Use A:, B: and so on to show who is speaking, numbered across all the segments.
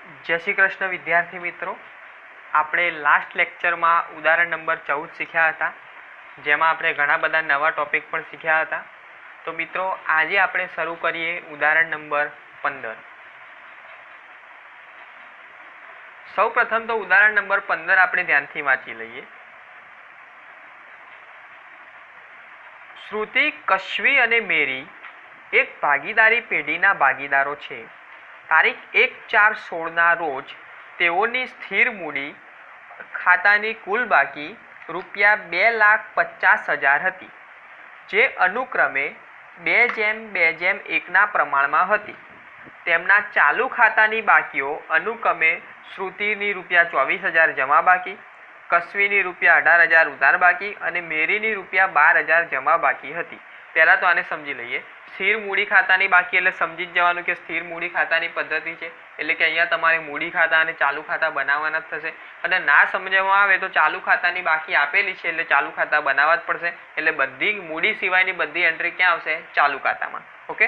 A: जय श्री कृष्ण विद्यार्थी मित्रों, આપણે લાસ્ટ લેક્ચરમાં ઉદાહરણ નંબર 14 શીખ્યા હતા, જેમાં આપણે ઘણા બધા નવા ટોપિક પણ શીખ્યા હતા. તો મિત્રો આજે આપણે શરૂ કરીએ ઉદાહરણ નંબર 15. સૌપ્રથમ તો ઉદાહરણ નંબર 15 આપણે ધ્યાનથી વાંચી લઈએ. શ્રુતિ, કશ્વી અને મેરી એક ભાગીદારી પેઢીના ભાગીદારો છે. તારીખ 1/4/16ના રોજ તેઓની સ્થિર મૂડી ખાતાની કુલ બાકી ₹2,50,000 હતી, જે અનુક્રમે 2:2:1ના પ્રમાણમાં હતી. તેમના ચાલુ ખાતાની બાકીઓ અનુક્રમે શ્રુતિની ₹24,000 જમા બાકી, કશ્વીની ₹18,000 ઉધાર બાકી અને મેરીની ₹12,000 જમા બાકી હતી. પહેલાં તો આને સમજી લઈએ. સ્થિર મૂડી ખાતાની બાકી એટલે સમજી જ જવાનું કે સ્થિર મૂડી ખાતાની પદ્ધતિ છે, એટલે કે અહીંયા તમારે મૂડી ખાતા અને ચાલુ ખાતા બનાવવાના જ થશે. અને ના સમજવામાં આવે તો ચાલુ ખાતાની બાકી આપેલી છે એટલે ચાલુ ખાતા બનાવવા જ પડશે. એટલે બધી મૂડી સિવાયની બધી એન્ટ્રી ક્યાં આવશે? ચાલુ ખાતામાં. ઓકે.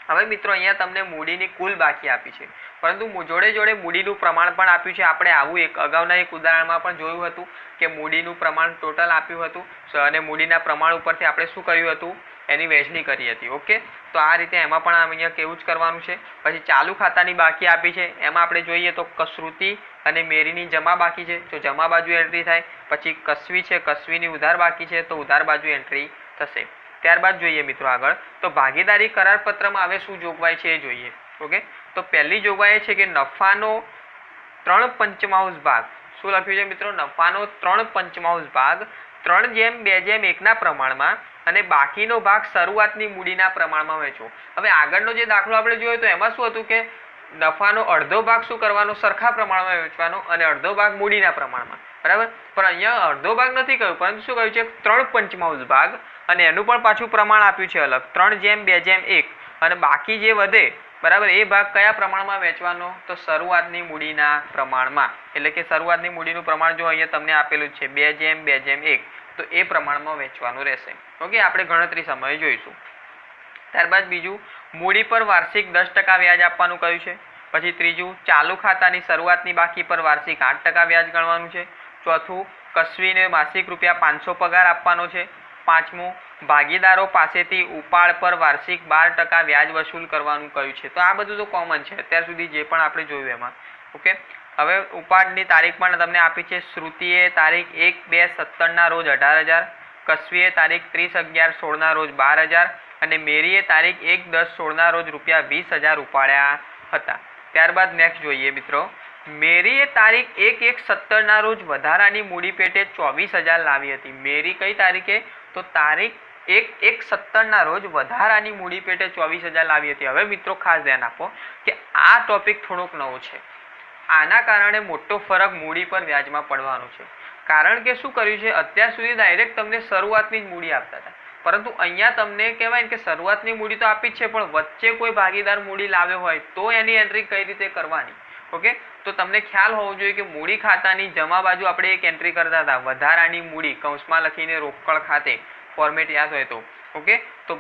A: હવે મિત્રો અહીંયા તમને મૂડીની કુલ બાકી આપી છે, પરંતુ જોડે જોડે મૂડીનું પ્રમાણ પણ આપ્યું છે. આપણે આવું અગાઉના એક ઉદાહરણમાં પણ જોયું હતું કે મૂડીનું પ્રમાણ ટોટલ આપ્યું હતું અને મૂડીના પ્રમાણ ઉપરથી આપણે શું કર્યું હતું? એની વહેંચણી કરી હતી. ઓકે. તો આ રીતે એમાં પણ અહીંયા કેવું જ કરવાનું છે. પછી ચાલુ ખાતાની બાકી આપી છે, એમાં આપણે જોઈએ તો શ્રુતિ અને મેરીની જમા બાકી છે, તો જમા બાજુ એન્ટ્રી થાય. પછી કશ્વી છે, કશ્વીની ઉધાર બાકી છે, તો ઉધાર બાજુ એન્ટ્રી થશે. ત્યારબાદ જોઈએ મિત્રો આગળ, તો ભાગીદારી કરારપત્રમાં હવે શું જોગવાઈ છે એ જોઈએ. ઓકે. તો પહેલી જોગવાઈ એ છે કે નફાનો 3/5 ભાગ. શું લખ્યું છે મિત્રો? નફાનો 3/5 ભાગ 3:2:1ના પ્રમાણમાં અને બાકીનો ભાગ શરૂઆતની મૂડીના પ્રમાણમાં વહેંચો. હવે આગળનો જે દાખલો આપણે જોયો તો એમાં શું હતું કે નફાનો અડધો ભાગ શું કરવાનો? સરખા પ્રમાણમાં વહેંચવાનો અને અડધો ભાગ મૂડીના પ્રમાણમાં. બરાબર. પણ અહીંયા અડધો ભાગ નથી કહ્યું, પરંતુ શું કહ્યું છે? 3/5 ભાગ, અને એનું પણ પાછું પ્રમાણ આપ્યું છે અલગ, 3:2:1. અને બાકી જે વધે, બરાબર, એ ભાગ કયા પ્રમાણમાં વહેંચવાનો? તો શરૂઆતની મૂડીના પ્રમાણમાં. એટલે કે શરૂઆતની મૂડીનું પ્રમાણ જો અહીંયા તમને આપેલું છે 2:2:1, તો એ પ્રમાણમાં વહેંચવાનું રહેશે. ઓકે. આપણે ગણતરી સમયે જોઈશું. ત્યારબાદ બીજું, મૂડી પર વાર્ષિક 10% વ્યાજ આપવાનું કહ્યું છે. પછી ત્રીજું, ચાલુ ખાતાની શરૂઆતની બાકી પર વાર્ષિક 8% વ્યાજ ગણવાનું છે. ચોથું, કશ્વીને માસિક ₹500 પગાર આપવાનો છે. પાંચમું, ભાગીદારો પાસેથી ઉપાડ પર વાર્ષિક 12% વ્યાજ વસૂલ કરવાનું કહ્યું છે. તો આ બધું તો કોમન છે અત્યાર સુધી જે પણ આપણે જોયું એમાં. ઓકે. હવે ઉપાડની તારીખ પણ તમને આપી છે. શ્રુતિએ તારીખ 1/2/17ના રોજ 18,000, કશ્વીએ તારીખ 30/11/16ના રોજ 12,000 અને મેરીએ તારીખ 1/10/16ના રોજ ₹20,000 ઉપાડ્યા હતા. ત્યારબાદ નેક્સ્ટ જોઈએ મિત્રો, મેરીએ તારીખ 1/1/17ના રોજ વધારાની મૂડી પેટે 24,000 લાવી હતી. મેરી કઈ તારીખે? તો તારીખ 1/1/17ના રોજ વધારાની મૂડી પેટે 24,000 લાવી હતી. હવે મિત્રો ખાસ ધ્યાન આપો કે આ ટોપિક થોડોક નવો છે. આના કારણે મોટો ફરક મૂડી પર વ્યાજમાં પડવાનો છે. કારણ કે શું કર્યું છે, અત્યાર સુધી ડાયરેક્ટ તમને શરૂઆતની જ મૂડી આપતા હતા, પરંતુ અહીંયા તમને કહેવાય કે શરૂઆતની મૂડી તો આપી જ છે, પણ વચ્ચે કોઈ ભાગીદાર મૂડી લાવ્યો હોય તો એની એન્ટ્રી કઈ રીતે કરવાની. ઓકે. તો તમને ખ્યાલ હોવો જોઈએ કે મૂડી ખાતાની જમા બાજુ આપણે એક એન્ટ્રી કરતા હતા, વધારાની મૂડી કૌંસમાં લખીને રોકડ ખાતે, ફોર્મેટ યાદ હોય તો. ઓકે. તો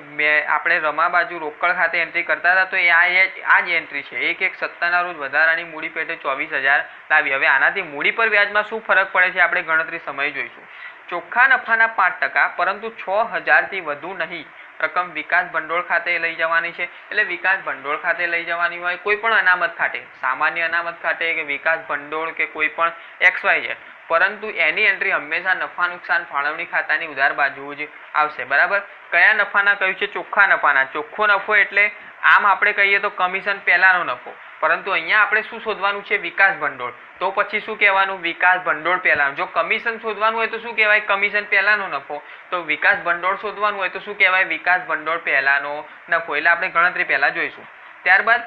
A: આપણે રમા બાજુ રોકડ ખાતે એન્ટ્રી કરતા હતા, તો એ આ જ એન્ટ્રી છે. 1/1/17ના રોજ વધારાની મૂડી પેટે 24,000 લાવી. હવે આનાથી મૂડી પર વ્યાજમાં શું ફરક પડે છે આપણે ગણતરી સમયે જોઈશું. ચોખ્ખા નફાના 5%, પરંતુ 6,000થી વધુ નહીં રકમ વિકાસ ભંડોળ ખાતે લઈ જવાની છે. એટલે વિકાસ ભંડોળ ખાતે લઈ જવાની હોય, કોઈ પણ અનામત ખાતે, સામાન્ય અનામત ખાતે કે વિકાસ ભંડોળ કે કોઈ પણ XYZ, પરંતુ એની એન્ટ્રી હંમેશા નફા નુકસાન ફાળવણી ખાતાની ઉધાર બાજુ જ આવશે. બરાબર. કયા નફાના કહ્યું છે? ચોખ્ખા નફાના. ચોખ્ખો નફો એટલે આમ આપણે કહીએ તો કમિશન પહેલાનો નફો, પરંતુ અહીંયા આપણે શું શોધવાનું છે? વિકાસ ભંડોળ. તો પછી શું કહેવાનું? વિકાસ ભંડોળ પહેલાનો. જો કમિશન શોધવાનું હોય તો શું કહેવાય? કમિશન પહેલાનો નફો. તો વિકાસ ભંડોળ શોધવાનું હોય તો શું કહેવાય? વિકાસ ભંડોળ પહેલાનો નફો. એટલે આપણે ગણતરી પહેલા જોઈશું. ત્યારબાદ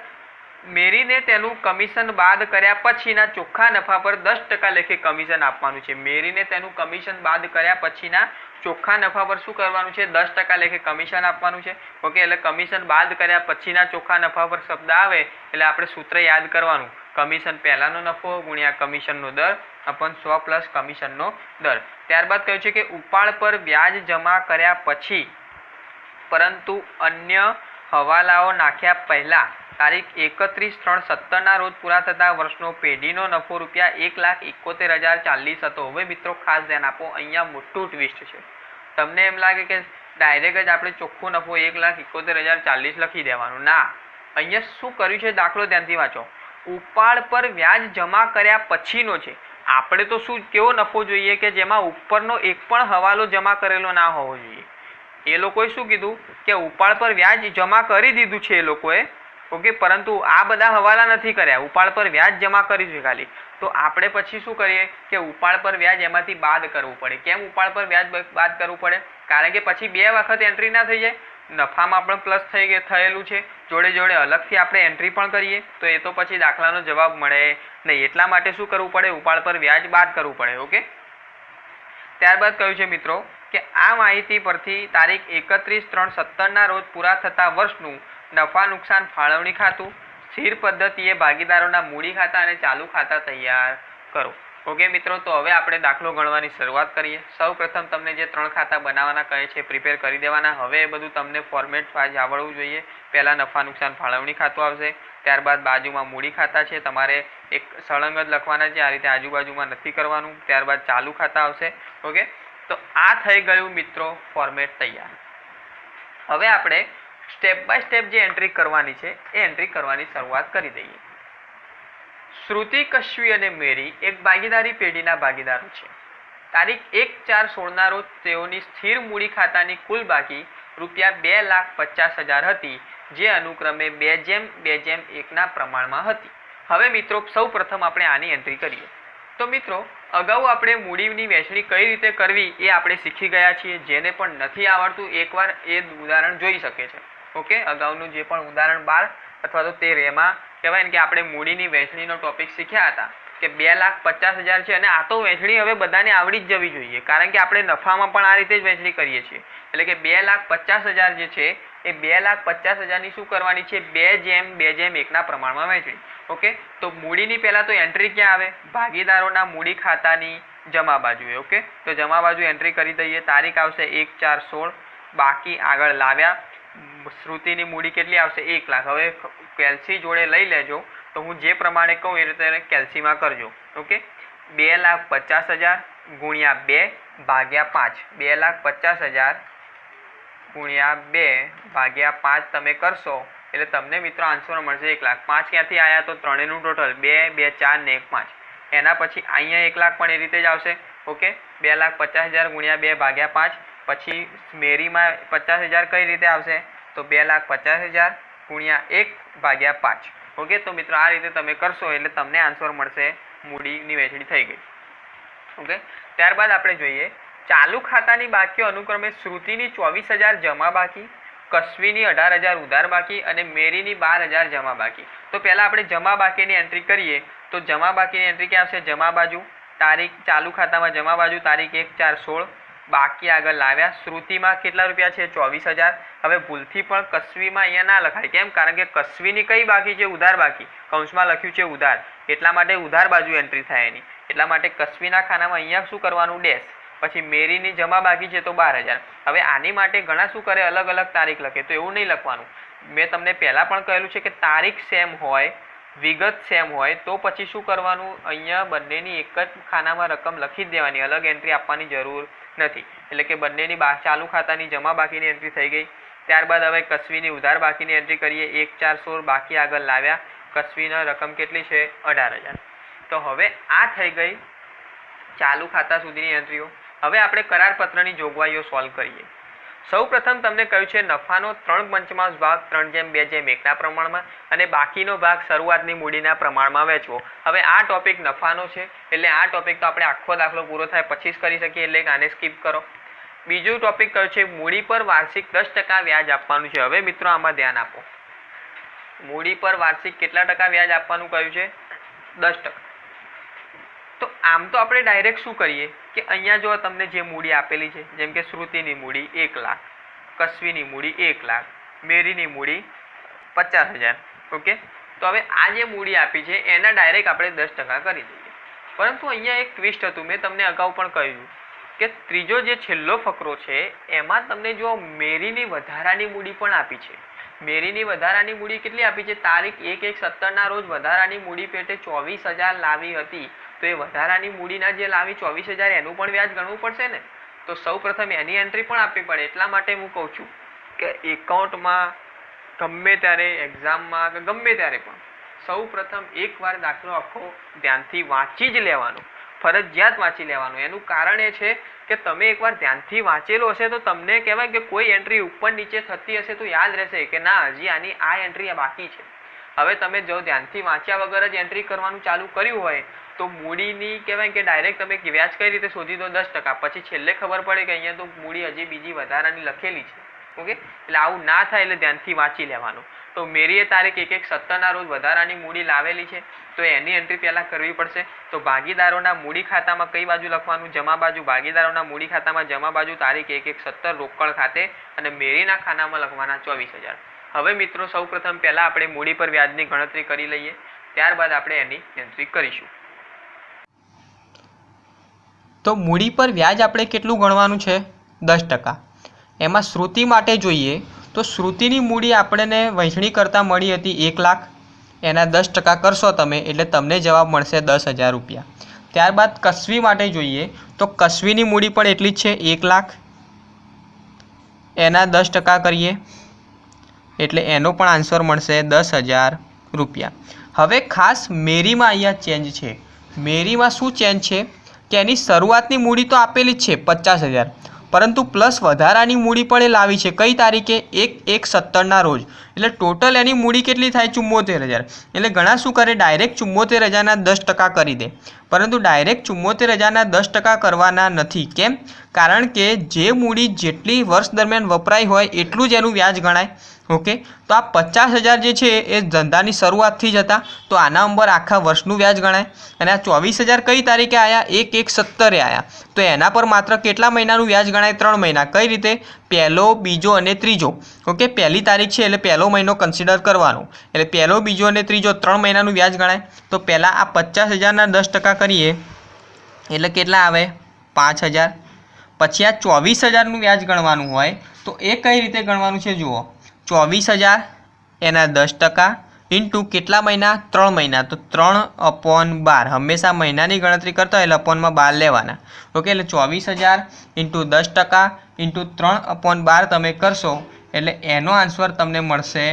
A: મેરીને તેનું કમિશન બાદ કર્યા પછીના ચોખ્ખા નફા પર 10% લેખે કમિશન આપવાનું છે. મેરીને તેનું કમિશન બાદ કર્યા પછીના ચોખ્ખા નફા પર શું કરવાનું છે? 10% લેખે કમિશન આપવાનું છે. ઓકે. એટલે કમિશન બાદ કર્યા પછીના ચોખ્ખા નફા પર શબ્દ આવે એટલે આપણે સૂત્ર યાદ કરવાનું, કમિશન પહેલાનો નફો ગુણ્યા કમિશનનો દર અપન 100 પ્લસ કમિશનનો દર. ત્યારબાદ કહ્યું છે કે ઉપાડ પર વ્યાજ જમા કર્યા પછી પરંતુ અન્ય હવાલાઓ નાખ્યા પહેલા તારીખ 31/3/17 રોજ પૂરા થતા વર્ષનો પેઢીનો નફો ₹1,71,040 હતો। હવે મિત્રો ખાસ ધ્યાન આપો, અહીંયા મોટું ટ્વિસ્ટ છે। તમને એમ લાગે કે ડાયરેક્ટ જ આપણે ચોખ્ખો નફો 1,71,040 લખી દેવાનું, ના, અહીંયા શું કર્યું છે દાખલો ધ્યાનથી વાંચો। ઉપાડ પર વ્યાજ જમા કર્યા પછીનો છે। આપણે તો શું કેવો નફો જોઈએ કે જેમાં ઉપરનો એક પણ હવાલો જમા કરેલો ના હોવો જોઈએ। એ લોકોએ શું કીધું કે ઉપાડ પર વ્યાજ જમા કરી દીધું છે એ લોકોએ, ઓકે, પરંતુ આ બધા હવાલા નથી કર્યા, ઉપાડ પર વ્યાજ જમા કર્યું છે ખાલી। તો આપણે પછી શું કરીએ કે ઉપાડ પર વ્યાજ એમાંથી બાદ કરવું પડે। કેમ ઉપાડ પર વ્યાજ બાદ કરવું પડે? કારણ કે પછી બે વખત એન્ટ્રી ના થઈ જાય, નફામાં પણ પ્લસ થયેલું છે, જોડે જોડે અલગથી આપણે એન્ટ્રી પણ કરીએ તો એ તો પછી દાખલાનો જવાબ મળે નહીં। એટલા માટે શું કરવું પડે? ઉપાડ પર વ્યાજ બાદ કરવું પડે, ઓકે। ત્યારબાદ કહ્યું છે મિત્રો કે આ માહિતી પરથી તારીખ 31/3/17 રોજ પૂરા થતા વર્ષનું નફા નુકસાન ફાળવણી ખાતું, સ્થિર પદ્ધતિએ ભાગીદારોના મૂડી ખાતા અને ચાલુ ખાતા તૈયાર કરો, ઓકે મિત્રો। તો હવે આપણે દાખલો ગણવાની શરૂઆત કરીએ। સૌપ્રથમ તમને જે 3 ખાતા બનાવવાના કહે છે પ્રિપેર કરી દેવાના। હવે એ બધું તમને ફોર્મેટ વાઇઝ આવડવું જોઈએ। પહેલાં નફા નુકસાન ફાળવણી ખાતું આવશે, ત્યારબાદ બાજુમાં મૂડી ખાતા છે, તમારે એક સળંગ જ લખવાના છે, આ રીતે આજુબાજુમાં નથી કરવાનું। ત્યારબાદ ચાલુ ખાતા આવશે, ઓકે। તો આ થઈ ગયું મિત્રો ફોર્મેટ તૈયાર। હવે આપણે સ્ટેપ બાય સ્ટેપ જે એન્ટ્રી કરવાની છે એ એન્ટ્રી કરવાની શરૂઆત કરી દઈએ। શ્રુતિ, કશ્વી અને મેરી એક ભાગીદારી પેઢીના ભાગીદારો છે। તારીખ 1/4/16 રોજ તેઓની સ્થિર મૂડી ખાતાની કુલ બાકી ₹2,50,000 હતી, જે અનુક્રમે 2:2:1 પ્રમાણમાં હતી। હવે મિત્રો સૌ પ્રથમ આપણે આની એન્ટ્રી કરીએ। તો મિત્રો અગાઉ આપણે મૂડીની વહેંચણી કઈ રીતે કરવી એ આપણે શીખી ગયા છીએ। જેને પણ નથી આવડતું એકવાર એ ઉદાહરણ જોઈ શકે છે, ઓકે। અગાઉનું જે પણ ઉદાહરણ 12 અથવા તો 13 એમાં કહેવાય ને કે આપણે મૂડીની વહેંચણીનો ટોપિક શીખ્યા હતા કે 2,50,000 છે અને આ તો વહેંચણી હવે બધાને આવડી જ જવી જોઈએ, કારણ કે આપણે નફામાં પણ આ રીતે જ વહેંચણી કરીએ છીએ। એટલે કે 2,50,000 જે છે એ 2,50,000ની શું કરવાની છે? 2:2:1 પ્રમાણમાં વહેંચણી, ઓકે। તો મૂડીની પહેલા તો એન્ટ્રી ક્યાં આવે? ભાગીદારોના મૂડી ખાતાની જમા બાજુએ, ઓકે। તો જમા બાજુ એન્ટ્રી કરી દઈએ। તારીખ આવશે 1/4/16, બાકી આગળ લાવ્યા। શ્રુતિની મૂડી કેટલી આવશે? 1 લાખ। હવે કેલ્સી જોડે લઈ લેજો, તો હું જે પ્રમાણે કહું એ રીતે કેલ્સીમાં કરજો, ઓકે। 2,50,000 ગુણ્યા 2 ભાગ્યા 5, 2,50,000 ગુણ્યા 2 ભાગ્યા 5 તમે કરશો એટલે તમને મિત્રો આન્સર મળશે 1 લાખ। 5 ક્યાંથી આવ્યા? તો ત્રણેયનું ટોટલ 2, 2, 4 ને 1, 5। એના પછી અહીંયા 1 લાખ પણ એ રીતે જ આવશે, ઓકે। 2,50,000 ગુણ્યા 2 ભાગ્યા 5, પછી મેરીમાં 50,000 કઈ રીતે આવશે? તો 2,50,000 ગુણ્યા 1 ભાગ્યા 5, ઓકે। તો મિત્રો આ રીતે તમે કરશો એટલે તમને આન્સર મળશે, મૂડીની વહેંચણી થઈ ગઈ, ઓકે। ત્યારબાદ આપણે જોઈએ ચાલુ ખાતાની બાકીઓ અનુક્રમે શ્રુતિની 24,000 જમા બાકી, કશ્વીની 18,000 ઉધાર બાકી અને મેરીની 12,000 જમા બાકી। તો પહેલાં આપણે જમા બાકીની એન્ટ્રી કરીએ। તો જમા બાકીની એન્ટ્રી ક્યાં આવશે? જમા બાજુ, તારીખ ચાલુ ખાતામાં જમા બાજુ તારીખ 1/4/16, બાકી આગળ લાવ્યા। શ્રુતિમાં કેટલા રૂપિયા છે? 24,000। હવે ભૂલથી પણ કશ્વીમાં અહીંયા ના લખાય, કેમ? કારણ કે કશ્વીની કઈ બાકી છે? ઉધાર બાકી, કૌંસમાં લખ્યું છે ઉધાર, એટલા માટે ઉધાર બાજુ એન્ટ્રી થાય એની, એટલા માટે કશ્વીના ખાનામાં અહીંયા શું કરવાનું? ડેશ। પછી મેરીની જમા બાકી છે તો 12,000। હવે આની માટે ઘણા શું કરે? અલગ અલગ તારીખ લખે, તો એવું નહીં લખવાનું। મેં તમને પહેલાં પણ કહેલું છે કે તારીખ સેમ હોય, વિગત સેમ હોય તો પછી શું કરવાનું? અહીંયા બંનેની એક જ ખાનામાં રકમ લખી જ દેવાની, અલગ એન્ટ્રી આપવાની જરૂર નથી। એટલે કે બંનેની ચાલુ ખાતાની જમા બાકીની એન્ટ્રી થઈ ગઈ। ત્યારબાદ હવે કશ્વીની ઉધાર બાકીની એન્ટ્રી કરીએ। 1/4/16 બાકી આગળ લાવ્યા, કશ્વીની રકમ કેટલી છે? 18,000। તો હવે આ થઈ ગઈ ચાલુ ખાતા સુધીની એન્ટ્રીઓ। હવે આપણે કરારપત્રની જોગવાઈઓ સોલ્વ કરીએ। સૌ પ્રથમ તમને કહ્યું છે નફાનો 3/5 ભાગ 3:2:1 પ્રમાણમાં અને બાકીનો ભાગ શરૂઆતની મૂડીના પ્રમાણમાં વહેંચવો। હવે આ ટોપિક નફાનો છે એટલે આ ટોપિક તો આપણે આખો દાખલો પૂરો થાય પછી જ કરી શકીએ, એટલે આને સ્કીપ કરો। બીજું ટોપિક કહ્યું છે મૂડી પર વાર્ષિક 10% વ્યાજ આપવાનું છે। હવે મિત્રો આમાં ધ્યાન આપો, મૂડી પર વાર્ષિક કેટલા ટકા વ્યાજ આપવાનું કહ્યું છે? 10%। તો આમ તો આપણે ડાયરેક્ટ શું કરીએ કે અહીંયા જો તમને જે મૂડી આપેલી છે, જેમ કે શ્રુતિની મૂડી 1 લાખ, કશ્વીની મૂડી 1 લાખ, મેરીની મૂડી 50,000, ઓકે। તો હવે આ જે મૂડી આપી છે એના ડાયરેક્ટ આપણે 10% કરી દઈએ। પરંતુ અહીંયા એક ટ્વિસ્ટ હતું, મેં તમને અગાઉ પણ કહ્યું કે ત્રીજો જે છેલ્લો ફકરો છે એમાં તમને જો મેરીની વધારાની મૂડી પણ આપી છે। મેરીની વધારાની મૂડી કેટલી આપી છે? તારીખ 1/1/17 રોજ વધારાની મૂડી પેટે 24,000 લાવી હતી. તો એ વધારાની મૂડીના જે લાવી 24,000 એનું પણ વ્યાજ ગણવું પડશે ને. તો સૌ પ્રથમ એની એન્ટ્રી પણ આપવી પડે. એટલા માટે હું કહું છું કે એકાઉન્ટમાં ગમે ત્યારે, એક્ઝામમાં કે ગમે ત્યારે પણ સૌ પ્રથમ એકવાર દાખલો આખો ધ્યાનથી વાંચી જ લેવાનો, ફરજિયાત વાંચી લેવાનો. એનું કારણ એ છે કે તમે એકવાર ધ્યાનથી વાંચેલો હશે તો તમને કહેવાય કે કોઈ એન્ટ્રી ઉપર નીચે થતી હશે તો યાદ રહેશે કે ના, હજી આની આ એન્ટ્રી બાકી છે. હવે તમે જો ધ્યાનથી વાંચ્યા વગર જ એન્ટ્રી કરવાનું ચાલુ કર્યું હોય તો મૂડીની કહેવાય કે ડાયરેક્ટ તમે વ્યાજ કઈ રીતે શોધી દો? 10%. પછી છેલ્લે ખબર પડે કે અહીંયા તો મૂડી હજી બીજી વધારાની લખેલી છે. ઓકે, એટલે આવું ના થાય એટલે ધ્યાનથી વાંચી લેવાનું. તો મેરીએ તારીખ 1/1/17 રોજ વધારાની મૂડી લાવેલી છે તો એની એન્ટ્રી પહેલાં કરવી પડશે. તો ભાગીદારોના મૂડી ખાતામાં કઈ બાજુ લખવાનું? જમા બાજુ. ભાગીદારોના મૂડી ખાતામાં જમા બાજુ તારીખ 1/1/17 રોકડ ખાતે અને મેરીના ખાનામાં લખવાના 24,000. હવે મિત્રો સૌ પ્રથમ પહેલાં આપણે મૂડી પર વ્યાજની ગણતરી કરી લઈએ, ત્યારબાદ આપણે એની એન્ટ્રી કરીશું. તો મૂડી પર વ્યાજ આપણે કેટલું ગણવાનું છે? 10%. એમાં શ્રુતિ માટે જોઈએ તો શ્રુતિની મૂડી આપણને વહેંચણી કરતાં મળી હતી 1 લાખ. એના 10% કરશો તમે એટલે તમને જવાબ મળશે 10,000 રૂપિયા. ત્યારબાદ કસ્વી માટે જોઈએ તો કસ્વીની મૂડી પણ એટલી જ છે 1 લાખ. એના 10% કરીએ એટલે એનો પણ આન્સર મળશે 10,000 રૂપિયા. હવે ખાસ મેરીમાં અહીંયા ચેન્જ છે. મેરીમાં શું ચેન્જ છે કે એની શરૂઆતની મૂડી તો આપેલી જ છે 50,000, પરંતુ પ્લસ વધારાની મૂડી પણ એ લાવી છે. કઈ તારીખે? 1/1/17 રોજ. એટલે ટોટલ એની મૂડી કેટલી થાય? 74,000. એટલે ઘણા શું કરે? ડાયરેક્ટ 74,000ના 10% કરી દે. પરંતુ ડાયરેક્ટ 74,000ના 10% કરવાના નથી. કેમ? કારણ કે જે મૂડી જેટલી વર્ષ દરમિયાન વપરાઈ હોય એટલું જ એનું વ્યાજ ગણાય. ઓકે, તો આ 50,000 જે છે એ ધંધાની શરૂઆતથી જ હતા તો આના ઉપર આખા વર્ષનું વ્યાજ ગણાય. અને આ 24,000 કઈ તારીખે આવ્યા? 1/1/17 આવ્યા. તો એના પર માત્ર કેટલા મહિનાનું વ્યાજ ગણાય? 3 મહિના. કઈ રીતે? પહેલો, બીજો અને ત્રીજો. ઓકે, પહેલી તારીખ છે એટલે પહેલો મહિનો કન્સિડર કરવાનો. એટલે પહેલો, બીજો અને ત્રીજો 3 મહિનાનું વ્યાજ ગણાય. તો પહેલાં આ 50,000ના 10% કરીએ એટલે કેટલા આવે? 5,000. પછી આ 24,000નું વ્યાજ ગણવાનું હોય તો એ કઈ રીતે ગણવાનું છે જુઓ. 24,000 એના 10% ઇન્ટુ કેટલા મહિના? 3 મહિના. તો 3/12. હંમેશા મહિનાની ગણતરી કરતા હોય એટલે અપોનમાં 12 લેવાના. ઓકે, એટલે 24,000 ઇન્ટુ 10% ઇન્ટુ 3/12 તમે કરશો એટલે એનો આન્સર તમને મળશે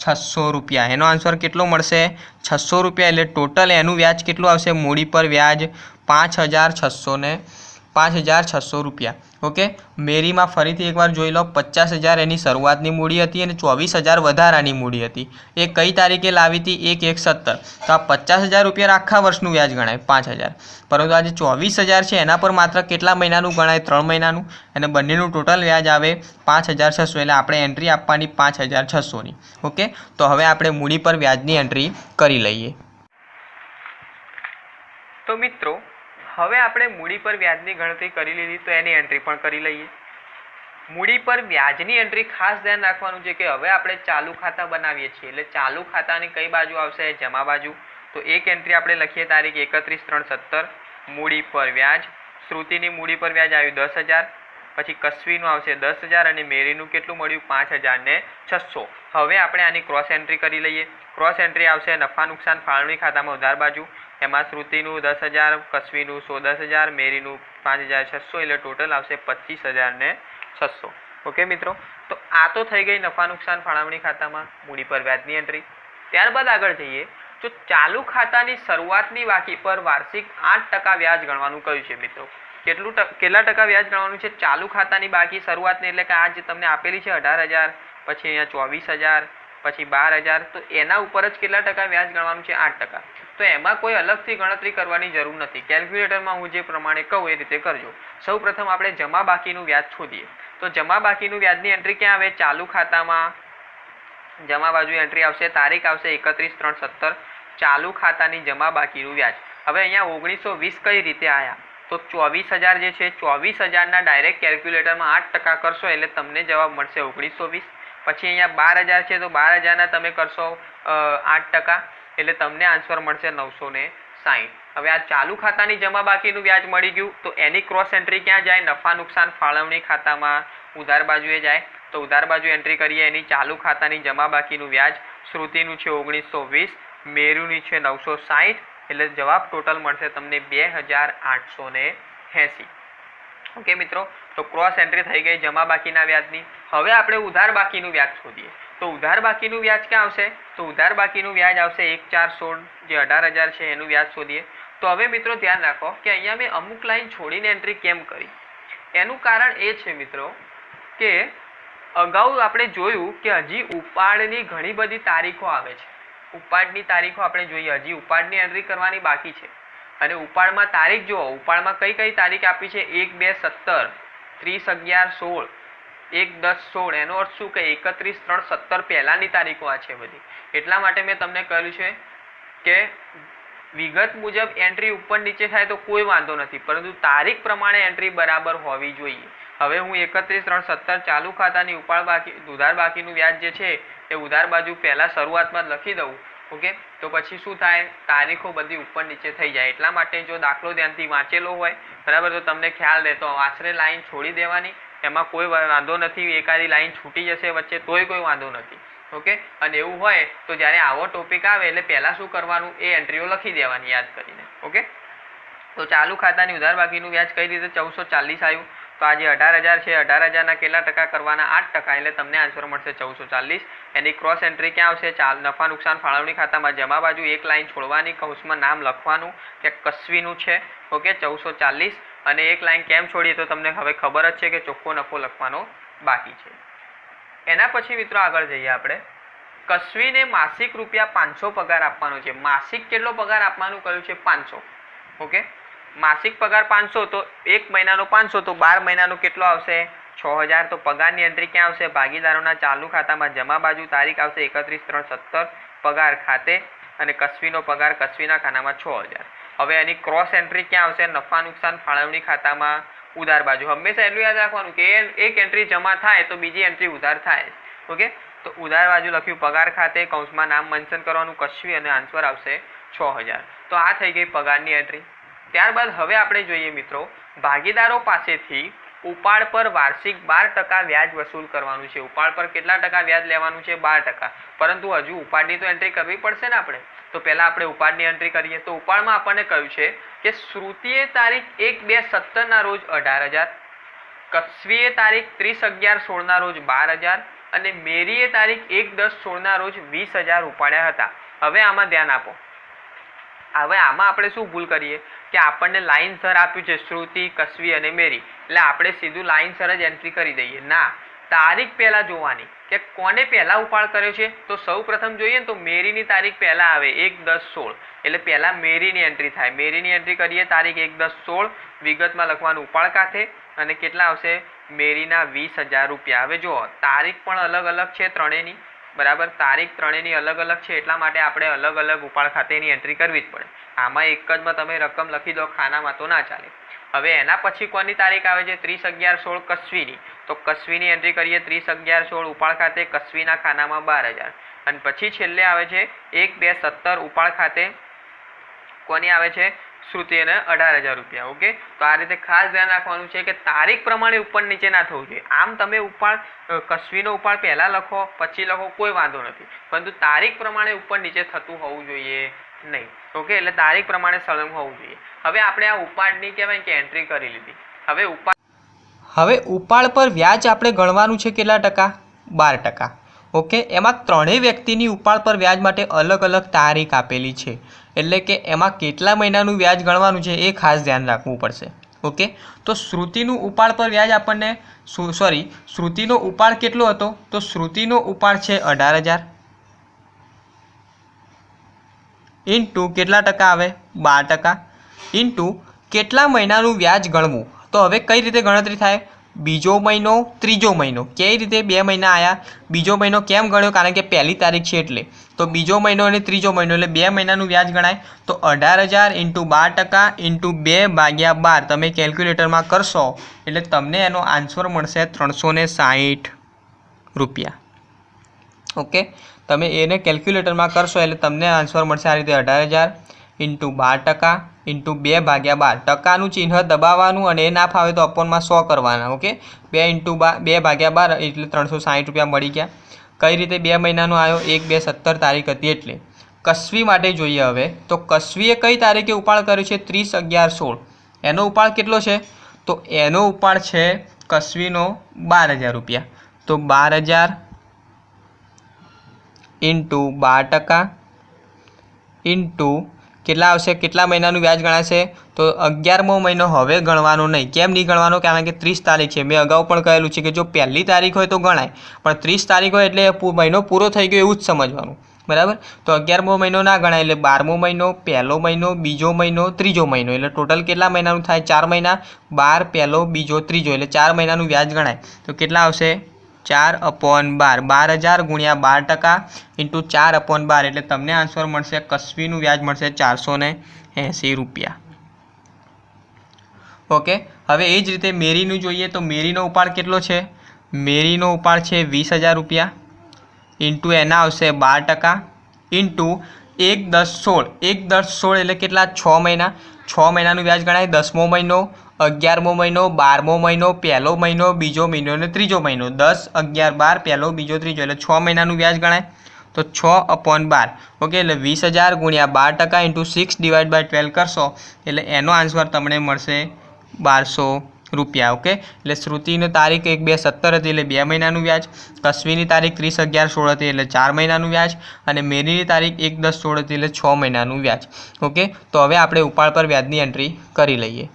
A: 600 રૂપિયા. એનો આન્સર કેટલો મળશે? 600 રૂપિયા. એટલે ટોટલ એનું વ્યાજ કેટલું આવશે? મૂડી પર વ્યાજ 5,600 રૂપિયા. ઓકે, મેરીમાં ફરીથી એકવાર જોઈ લો. 50,000 એની શરૂઆતની મૂડી હતી અને 24,000 વધારાની મૂડી હતી. એ કઈ તારીખે લાવી હતી? 1/1/17. તો આ 50,000 રૂપિયા આખા વર્ષનું વ્યાજ ગણાય 5,000. પરંતુ આજે 24,000 છે એના પર માત્ર કેટલા મહિનાનું ગણાય? 3 મહિનાનું. અને બંનેનું ટોટલ વ્યાજ આવે 5,600. એટલે આપણે એન્ટ્રી આપવાની 5,600ની. ઓકે, તો હવે આપણે મૂડી પર વ્યાજની એન્ટ્રી કરી લઈએ. તો મિત્રો હવે આપણે મૂડી પર વ્યાજની ગણતરી કરી લીધી તો એની એન્ટ્રી પણ કરી લઈએ. મૂડી પર વ્યાજની એન્ટ્રી ખાસ ધ્યાન રાખવાનું છે કે હવે આપણે ચાલુ ખાતા બનાવીએ છીએ એટલે ચાલુ ખાતાની કઈ બાજુ આવશે? જમા બાજુ. તો એક એન્ટ્રી આપણે લખીએ તારીખ 31/3/17 મૂડી પર વ્યાજ. શ્રુતિની મૂડી પર વ્યાજ આવ્યું 10,000. પછી કસ્વીનું આવશે 10,000 અને મેરીનું કેટલું મળ્યું? 5,600. હવે આપણે આની ક્રોસ એન્ટ્રી કરી લઈએ. ક્રોસ એન્ટ્રી આવશે નફા નુકસાન ફાળવણી ખાતામાં ઉધાર બાજુ. એમાં શ્રુતિનું 10,000, કસ્વીનું 10,000, મેરીનું 5,600. એટલે ટોટલ આવશે 25,600. ઓકે મિત્રો, તો આ તો થઈ ગઈ નફા નુકસાન ફાળવણી ખાતામાં મૂડી પર વ્યાજની એન્ટ્રી. ત્યારબાદ આગળ જઈએ તો ચાલુ ખાતાની શરૂઆતની બાકી પર વાર્ષિક 8% વ્યાજ ગણવાનું કહ્યું છે મિત્રો. કેટલા ટકા વ્યાજ ગણવાનું છે? ચાલુ ખાતાની બાકી શરૂઆતની એટલે કે આ જે તમને આપેલી છે 18,000, પછી અહીંયા 24,000, પછી 12,000. તો એના ઉપર જ કેટલા ટકા વ્યાજ ગણવાનું છે? 8%. તો એમાં કોઈ અલગથી ગણતરી કરવાની જરૂર નથી. કેલ્ક્યુલેટરમાં હું જે પ્રમાણે કહું એ રીતે કરજો. સૌ પ્રથમ આપણે જમા બાકીનું વ્યાજ શોધીએ. તો જમા બાકીનું વ્યાજની એન્ટ્રી ક્યાં આવે? ચાલુ ખાતામાં જમા બાજુ એન્ટ્રી આવશે. તારીખ આવશે 31/3/17. ચાલુ ખાતાની જમા બાકીનું વ્યાજ. હવે અહીંયા 1920 કઈ રીતે આવ્યા? તો 24,000 જે છે 24,000ના ડાયરેક્ટ કેલ્ક્યુલેટરમાં 8% કરશો એટલે તમને જવાબ મળશે 1920. પછી અહીંયા 12,000 છે તો 12,000ના તમે કરશો 8% એટલે તમને આન્સર મળશે 960. 60। હવે આ ચાલુ ખાતાની જમા બાકીનું વ્યાજ મળી ગયું, તો એની ક્રોસ એન્ટ્રી ક્યાં જાય? નફા નુકસાન ફાળવણી ખાતામાં ઉધાર બાજુએ જાય। તો ઉધાર બાજુ એન્ટ્રી કરીએ, એની ચાલુ ખાતાની જમા બાકીનું વ્યાજ શ્રુતિનું છે 1920, મેરુની છે 960, એટલે જવાબ ટોટલ મળશે તમને 2880। ઓકે મિત્રો, તો ક્રોસ એન્ટ્રી થઈ ગઈ જમા બાકીના વ્યાજની। હવે આપણે ઉધાર બાકીનું વ્યાજ શોધીએ, તો ઉધાર બાકીનું વ્યાજ ક્યાં આવશે? તો ઉધાર બાકીનું વ્યાજ આવશે 1416, જે 18000 છે એનું વ્યાજ શોધીએ। તો હવે મિત્રો ધ્યાન રાખો કે અહીંયા મેં અમુક લાઈન છોડીને એન્ટ્રી કેમ કરી? એનું કારણ એ છે મિત્રો કે અગાઉ આપણે જોયું કે હજી ઉપાડની ઘણી બધી તારીખો આવે છે। ઉપાડની તારીખો આપણે જોઈએ, હજી ઉપાડની એન્ટ્રી કરવાની બાકી છે। અને ઉપાડમાં તારીખ જુઓ, ઉપાડમાં કઈ કઈ તારીખ આપી છે? 1/2/17, 30/11/16, 1/10/16। એનો અર્થ શું કે 31/3/17 પહેલાની તારીખો આ છે બધી। એટલા માટે મેં તમને કહ્યું છે કે વિગત મુજબ એન્ટ્રી ઉપર નીચે થાય તો કોઈ વાંધો નથી, પરંતુ તારીખ પ્રમાણે એન્ટ્રી બરાબર હોવી જોઈએ। હવે હું 31/3/17 ચાલુ ખાતાની ઉધાર બાકીનું વ્યાજ જે છે એ ઉધાર બાજુ પહેલા શરૂઆતમાં જ લખી દઉં। ઓકે, તો પછી શું થાય? તારીખો બધી ઉપર નીચે થઈ જાય। એટલા માટે જો દાખલો ધ્યાનથી વાંચેલો હોય બરાબર, તો તમને ખ્યાલ રહે તો આશરે લાઈન છોડી દેવાની, એમાં કોઈ વાંધો નથી। એકાદી લાઈન છૂટી જશે વચ્ચે તોય કોઈ વાંધો નથી। ઓકે, અને એવું હોય તો જ્યારે આવો ટોપિક આવે એટલે પહેલાં શું કરવાનું? એ એન્ટ્રીઓ લખી દેવાની યાદ કરીને। ઓકે, તો ચાલુ ખાતાની ઉધાર બાકીનું વ્યાજ કઈ રીતે 1440 આવ્યું? તો આ જે 18000 છે, 18000ના કેટલા ટકા કરવાના? 8%, એટલે તમને આન્સર મળશે 1440। એની ક્રોસ એન્ટ્રી ક્યાં આવશે? નફા નુકસાન ફાળવણી ખાતામાં જમા બાજુ એક લાઈન છોડવાની, કૌંસમાં નામ લખવાનું કે કસ્વીનું છે। ઓકે, 1440। અને એક લાઈન કેમ છોડીએ તો તમને હવે ખબર જ છે કે ચોખ્ખો નફો લખવાનો બાકી છે। એના પછી મિત્રો આગળ જઈએ આપણે। કસ્વીને માસિક રૂપિયા 500 પગાર આપવાનો છે। માસિક કેટલો પગાર આપવાનું કહ્યું છે? 500। ઓકે, માસિક પગાર 500, તો એક મહિનાનો 500, તો 12 મહિનાનો કેટલો આવશે? 6000। તો પગારની એન્ટ્રી ક્યાં આવશે? ભાગીદારોના ચાલુ ખાતામાં જમા બાજુ તારીખ આવશે 31/3/17 પગાર ખાતે, અને કસ્વીનો પગાર કસ્વીના ખાનામાં 6000। હવે એની ક્રોસ એન્ટ્રી ક્યાં આવશે? નફા નુકસાન ફાળવણી ખાતામાં ઉધાર બાજુ। હંમેશા એટલું યાદ રાખવાનું કે એક એન્ટ્રી જમા થાય તો બીજી એન્ટ્રી ઉધાર થાય। ઓકે, તો ઉધાર બાજુ લખ્યું પગાર ખાતે, કૌંસમાં નામ મેન્શન કરવાનું કસ્વી, અને આન્સર આવશે 6000। તો આ થઈ ગઈ પગારની એન્ટ્રી। ત્યારબાદ હવે આપણે જોઈએ મિત્રો, ભાગીદારો પાસેથી ઉપાડ પર વાર્ષિક 12% વ્યાજ વસૂલ કરવાનું છે। ઉપાડ પર કેટલા ટકા વ્યાજ લેવાનું છે? 12%। પરંતુ હજુ ઉપાડની તો એન્ટ્રી કરવી પડશે ને આપણે, તો પહેલા આપણે ઉપાડની એન્ટ્રી કરીએ। તો ઉપાડમાં આપણને કહ્યું છે કે શ્રુતિએ તારીખ 1/2/17 ના રોજ 18000, કસ્વીએ તારીખ 30/11/16 ના રોજ 12000, અને મેરીએ તારીખ 1/10/16 ના રોજ 20000 ઉપાડ્યા હતા। હવે આમાં ધ્યાન આપો, હવે આમાં આપણે શું ભૂલ કરીએ કે આપણને લાઇનસર આપ્યું છે શ્રુતિ, કસ્વી અને મેરી, એટલે આપણે સીધું લાઇનસર જ એન્ટ્રી કરી દઈએ ના। તારીખ પહેલા જોવાની કે કોને પહેલા ઉપાડ કર્યો છે। તો સૌ પ્રથમ જોઈએ ને તો મેરીની તારીખ પહેલા આવે 1/10/16, એટલે પહેલા મેરીની એન્ટ્રી થાય। મેરીની એન્ટ્રી કરીએ તારીખ 1/10/16, વિગતમાં લખવાનું ઉપાડ ખાતે, અને કેટલા આવશે? મેરીના 20000 રૂપિયા। હવે જો તારીખ પણ અલગ અલગ છે ત્રણેયની, બરાબર, તારીખ ત્રણેયની અલગ અલગ છે, એટલા માટે આપણે અલગ અલગ ઉપાડ ખાતેની એન્ટ્રી કરવી જ પડે। આમાં એક જ માં તમે રકમ લખી દો ખાનામાં તો ના ચાલે। હવે એના પછી કોની તારીખ આવે છે? 30/11/16 કસ્વીની, તો કસ્વીની એન્ટ્રી કરીએ 30/11/16 ઉપાડ ખાતે, કસ્વીના ખાનામાં 12000, અને પછી છેલ્લે આવે છે 1/2/17 ઉપાડ ખાતે, કોની આવે છે? શ્રુતિ, અને 18000 રૂપિયા। ઓકે, તો આ રીતે ખાસ ધ્યાન રાખવાનું છે કે તારીખ પ્રમાણે ઉપર નીચે ના થવું જોઈએ। આમ તમે ઉપાડ કસ્વીનો ઉપાડ પહેલા લખો પછી લખો કોઈ વાંધો નથી, પરંતુ તારીખ પ્રમાણે ઉપર નીચે થતું હોવું જોઈએ નહીં। ઓકે, એટલે તારીખ પ્રમાણે સળંગ હોવું જોઈએ। હવે આપણે આ ઉપાડની કહેવાય કે એન્ટ્રી કરી લીધી। હવે ઉપાડ પર વ્યાજ આપણે ગણવાનું છે કેટલા ટકા? 12%। ઓકે, એમાં ત્રણેય વ્યક્તિની ઉપાડ પર વ્યાજ માટે અલગ અલગ તારીખ આપેલી છે, એટલે કે એમાં કેટલા મહિનાનું વ્યાજ ગણવાનું છે એ ખાસ ધ્યાન રાખવું પડશે। ઓકે, તો શ્રુતિનું ઉપાડ પર વ્યાજ આપણને શ્રુતિનો ઉપાડ કેટલો હતો? તો શ્રુતિનો ઉપાડ છે 18000 ઇન્ટુ કેટલા ટકા આવે? 12% ઇન્ટુ કેટલા મહિનાનું વ્યાજ ગણવું? તો હવે કઈ રીતે ગણતરી થાય? બીજો મહિનો, ત્રીજો મહિનો, કઈ રીતે 2 મહિના આવ્યા? બીજો મહિનો કેમ ગણ્યો? કારણ કે પહેલી તારીખ છે એટલે, તો બીજો મહિનો અને ત્રીજો મહિનો એટલે 2 મહિનાનું વ્યાજ ગણાય। તો 18000 ઇન્ટુ 12% ઇન્ટુ 2/12 તમે કેલ્ક્યુલેટરમાં કરશો એટલે તમને એનો આન્સર મળશે 360 રૂપિયા। ઓકે, તમે એને કેલ્ક્યુલેટરમાં કરશો એટલે તમને આન્સર મળશે આ રીતે 18000 ઇન્ટુ 12% ઇન્ટુ 2/12 ટકાનું ચિહ્ન દબાવવાનું અને એ ના ફાવે તો અપોનમાં 100 કરવાના. ઓકે 2 ઇન્ટુ 2/12 એટલે 360 રૂપિયા મળી ગયા. કઈ રીતે 2 મહિનાનો આવ્યો? 1/2/17 તારીખ હતી એટલે. કસ્વી માટે જોઈએ હવે તો કસ્વીએ કઈ તારીખે ઉપાડ કર્યો છે? 30/11/16. એનો ઉપાડ કેટલો છે? તો એનો ઉપાડ છે કસ્વીનો 12,000 રૂપિયા. તો 12,000 ઇન્ટુ 12% ઇન્ટુ કેટલા આવશે? કેટલા મહિનાનું વ્યાજ ગણાશે? તો 11મો મહિનો હવે ગણવાનો નહીં. કેમ નહીં ગણવાનો? કારણ કે 30 તારીખ છે. મેં અગાઉ પણ કહેલું છે કે જો પહેલી તારીખ હોય તો ગણાય, પણ 30 તારીખ હોય એટલે મહિનો પૂરો થઈ ગયો એવું જ સમજવાનું. બરાબર? તો 11મો મહિનો ના ગણાય એટલે 12મો મહિનો, પહેલો મહિનો, બીજો મહિનો, ત્રીજો મહિનો, એટલે ટોટલ કેટલા મહિનાનું થાય? 4 મહિના. 12, પહેલો, બીજો, ત્રીજો, એટલે 4 મહિનાનું વ્યાજ ગણાય. તો કેટલા આવશે? 4/12. 12,000 ગુણ્યા 12% ઇન્ટુ 4/12 એટલે તમને આન્સર મળશે, કસ્વીનું વ્યાજ મળશે 480 રૂપિયા. ઓકે, હવે એ જ રીતે મેરીનું જોઈએ તો મેરીનો ઉપાડ કેટલો છે? મેરીનો ઉપાડ છે 20,000 રૂપિયા ઇન્ટુ એના આવશે 12% ઇન્ટુ 1/10/16. 1/10/16 એટલે કેટલા? 6 મહિના. 6 મહિનાનું વ્યાજ ગણાય. 10મો મહિનો, 11મો મહિનો, 12મો મહિનો, પહેલો મહિનો, બીજો મહિનો અને ત્રીજો મહિનો. 10, 11, 12, પહેલો, બીજો, ત્રીજો એટલે 6 મહિનાનું વ્યાજ ગણાય. તો 6/12. ઓકે, એટલે 20,000 ગુણ્યા 12% ઇન્ટુ 6/12 કરશો એટલે એનો આન્સર તમને મળશે 1200 રૂપિયા. ઓકે, એટલે શ્રુતિની તારીખ 1/2/17 હતી એટલે 2 મહિનાનું વ્યાજ, કસ્વીની તારીખ 30/11/16 હતી એટલે 4 મહિનાનું વ્યાજ અને મેરીની તારીખ 1/10/16 હતી એટલે 6 મહિનાનું વ્યાજ. ઓકે, તો હવે આપણે ઉપાડ પર વ્યાજની એન્ટ્રી કરી લઈએ.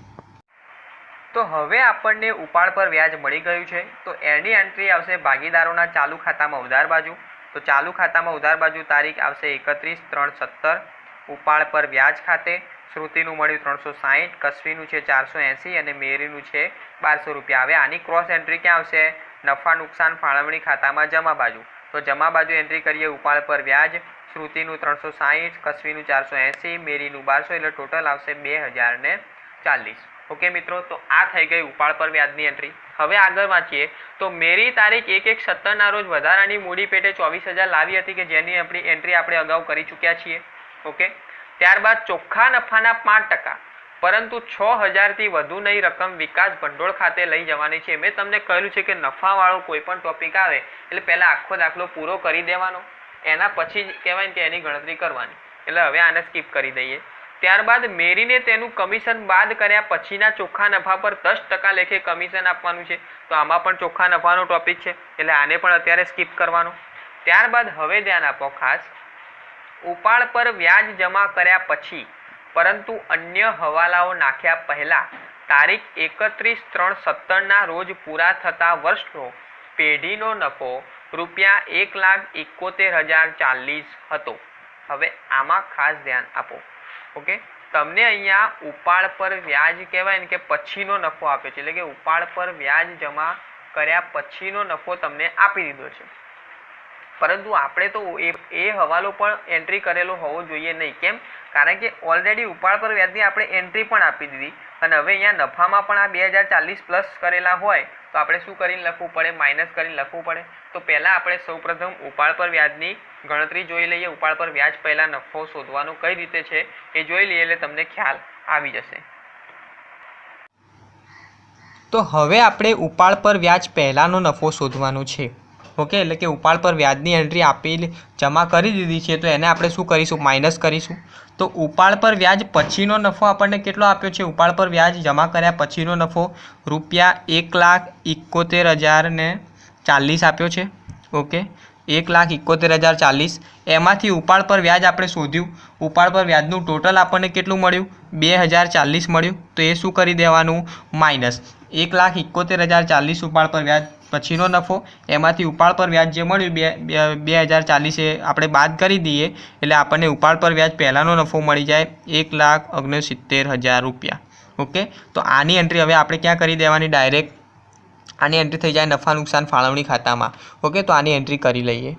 A: તો હવે આપણને ઉપાડ પર વ્યાજ મળી ગયું છે. તો એની એન્ટ્રી આવશે ભાગીદારોના ચાલુ ખાતામાં ઉધાર બાજુ. તો ચાલુ ખાતામાં ઉધાર બાજુ તારીખ આવશે 31/3/17. ઉપાડ પર વ્યાજ ખાતે શ્રુતિનું મળ્યું 360, કસ્વીનું છે 480 અને મેરીનું છે 1200 રૂપિયા. હવે આની ક્રોસ એન્ટ્રી ક્યાં આવશે? નફા નુકસાન ફાળવણી ખાતામાં જમા બાજુ. તો જમા બાજુ એન્ટ્રી કરીએ ઉપાડ પર વ્યાજ. શ્રુતિનું 360, કસ્વીનું 480, મેરીનું 1200 એટલે ટોટલ આવશે 2040. ઓકે મિત્રો, તો આ થઈ ગઈ ઉપાડ પર વ્યાજની એન્ટ્રી. હવે આગળ વાંચીએ તો મેરી તારીખ 1/1/17 રોજ વધારાની મૂડી પેટે 24,000 લાવી હતી કે જેની આપણી એન્ટ્રી આપણે અગાઉ કરી ચૂક્યા છીએ. ઓકે, ત્યારબાદ ચોખ્ખા નફાના 5% પરંતુ 6,000થી વધુ નહીં રકમ વિકાસ ભંડોળ ખાતે લઈ જવાની છે. મેં તમને કહ્યું છે કે નફાવાળો કોઈ પણ ટોપિક આવે એટલે પહેલાં આખો દાખલો પૂરો કરી દેવાનો, એના પછી જ કહેવાય કે એની ગણતરી કરવાની. એટલે હવે આને સ્કીપ કરી દઈએ. ત્યારબાદ મેરીને તેનું કમિશન બાદ કર્યા પછીના ચોખ્ખા નફા પર 10% લેખે કમિશન આપવાનું છે. તો આમાં પણ ચોખ્ખા નફાનો ટોપિક છે એટલે આને પણ અત્યારે સ્કીપ કરવાનો. ત્યારબાદ હવે ધ્યાન આપો ખાસ, ઉપાડ પર વ્યાજ જમા કર્યા પછી પરંતુ અન્ય હવાલાઓ નાખ્યા પહેલા તારીખ 31/3/17 રોજ પૂરા થતા વર્ષનો પેઢીનો નફો ₹1,71,040 હતો. હવે આમાં ખાસ ધ્યાન આપો. ઓકે, તમને અહીંયા ઉપાડ પર વ્યાજ કહેવાય ને કે પછીનો નફો આપ્યો છે, એટલે કે ઉપાડ પર વ્યાજ જમા કર્યા પછીનો નફો તમને આપી દીધો છે. પરંતુ આપણે તો એ હવાલો પણ એન્ટ્રી કરેલો હોવો જોઈએ નહીં. કેમ? કારણ કે ઓલરેડી ઉપાડ પર વ્યાજની આપણે એન્ટ્રી પણ આપી દીધી અને હવે અહીંયા નફામાં પણ આ 2040 પ્લસ કરેલા હોય તો આપણે શું કરીને લખવું પડે? માઇનસ કરીને લખવું પડે. તો પહેલાં આપણે સૌપ્રથમ ઉપાડ પર વ્યાજની ગણતરી જોઈ લઈએ. ઉપાડ પર વ્યાજ પહેલાં નફો શોધવાનો કઈ રીતે છે એ જોઈ લઈએ એટલે તમને ખ્યાલ આવી જશે. તો હવે આપણે ઉપાડ પર વ્યાજ પહેલાંનો નફો શોધવાનો છે. ઓકે, એટલે કે ઉપાડ પર વ્યાજની એન્ટ્રી આપી જમા કરી દીધી છે તો એને આપણે શું કરીશું? માઇનસ કરીશું. તો ઉપાડ પર વ્યાજ પછીનો નફો આપણને કેટલો આપ્યો છે? ઉપાડ પર વ્યાજ જમા કર્યા પછીનો નફો ₹1,71,040 આપ્યો છે. ઓકે, 1,71,040. એમાંથી ઉપાડ પર વ્યાજ આપણે શોધ્યું. ઉપાડ પર વ્યાજનું ટોટલ આપણને કેટલું મળ્યું? 2,040 મળ્યું. તો એ શું કરી દેવાનું? માઇનસ. 1,71,040 ઉપાડ પર વ્યાજ પછીનો નફો, એમાંથી ઉપાડ પર વ્યાજ જે મળ્યું 2,040 એ આપણે બાદ કરી દઈએ એટલે આપણને ઉપાડ પર વ્યાજ પહેલાંનો નફો મળી જાય 1,69,000 રૂપિયા. ઓકે, તો આની એન્ટ્રી હવે આપણે ક્યાં કરી દેવાની? ડાયરેક્ટ આની એન્ટ્રી થઈ જાય નફા નુકસાન ફાળવણી ખાતામાં. ઓકે, તો આની એન્ટ્રી કરી લઈએ.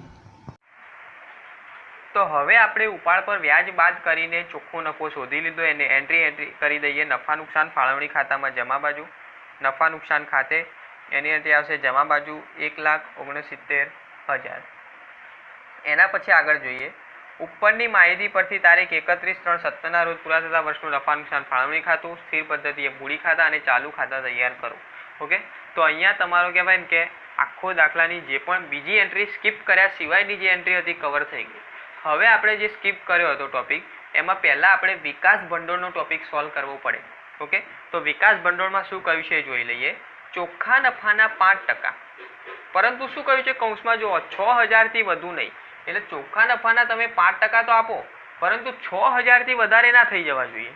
A: તો હવે આપણે ઉપાડ પર વ્યાજ બાદ કરીને ચોખ્ખો નફો શોધી લીધો. એને એન્ટ્રી કરી દઈએ નફા નુકસાન ફાળવણી ખાતામાં જમા બાજુ. નફા નુકસાન ખાતે એની એન્ટ્રી આવશે જમા બાજુ 1,69,000. એના પછી આગળ જોઈએ ઉપરની માહિતી પરથી તારીખ 31/3/17 રોજ પૂરા થતા વર્ષનું નફા નુકસાન ફાળવણી ખાતું, સ્થિર પદ્ધતિએ મૂડી ખાતા અને ચાલુ ખાતા તૈયાર કરો. ઓકે, તો અહીંયા તમારો કહેવાય ને કે આખો દાખલાની જે પણ બીજી એન્ટ્રી સ્કીપ કર્યા સિવાયની જે એન્ટ્રી હતી કવર થઈ ગઈ. હવે આપણે જે સ્કીપ કર્યો હતો ટોપિક, એમાં પહેલાં આપણે વિકાસ ભંડોળનો ટોપિક સોલ્વ કરવો પડે. ઓકે, તો વિકાસ ભંડોળમાં શું કહ્યું છે એ જોઈ લઈએ. ચોખ્ખા નફાના 5%, પરંતુ શું કહ્યું છે કૌંસમાં જુઓ 6000થી વધુ નહીં. એટલે ચોખ્ખા નફાના તમે 5% તો આપો, પરંતુ 6000થી વધારે ના થઈ જવા જોઈએ.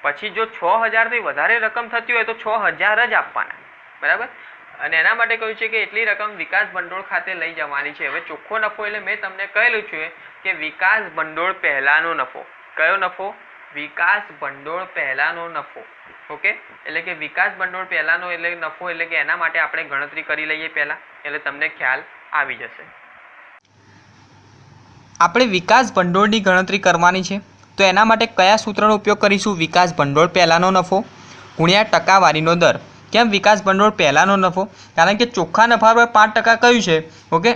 A: પછી જો 6000થી વધારે રકમ થતી હોય તો 6000 જ આપવાના, બરાબર. અને એના માટે કહ્યું છે કે એટલી રકમ વિકાસ ભંડોળ ખાતે લઈ જવાની છે. હવે ચોખ્ખો નફો એટલે મેં તમને કહેલું છે કે વિકાસ ભંડોળ પહેલાંનો નફો. કયો નફો? વિકાસ ભંડોળ પહેલાંનો નફો. ઓકે, એટલે કે વિકાસ ભંડોળ પહેલાંનો એટલે નફો, એટલે કે એના માટે આપણે ગણતરી કરી લઈએ પહેલાં, એટલે તમને ખ્યાલ આવી જશે. આપણે વિકાસ ભંડોળની ગણતરી કરવાની છે, તો એના માટે કયા સૂત્રનો ઉપયોગ કરીશું? વિકાસ ભંડોળ પહેલાંનો નફો ગુણ્યા ટકાવારીનો દર. કેમ વિકાસ ભંડોળ પહેલાંનો નફો? કારણ કે ચોખ્ખા નફા પર 5% કહ્યું છે. ઓકે,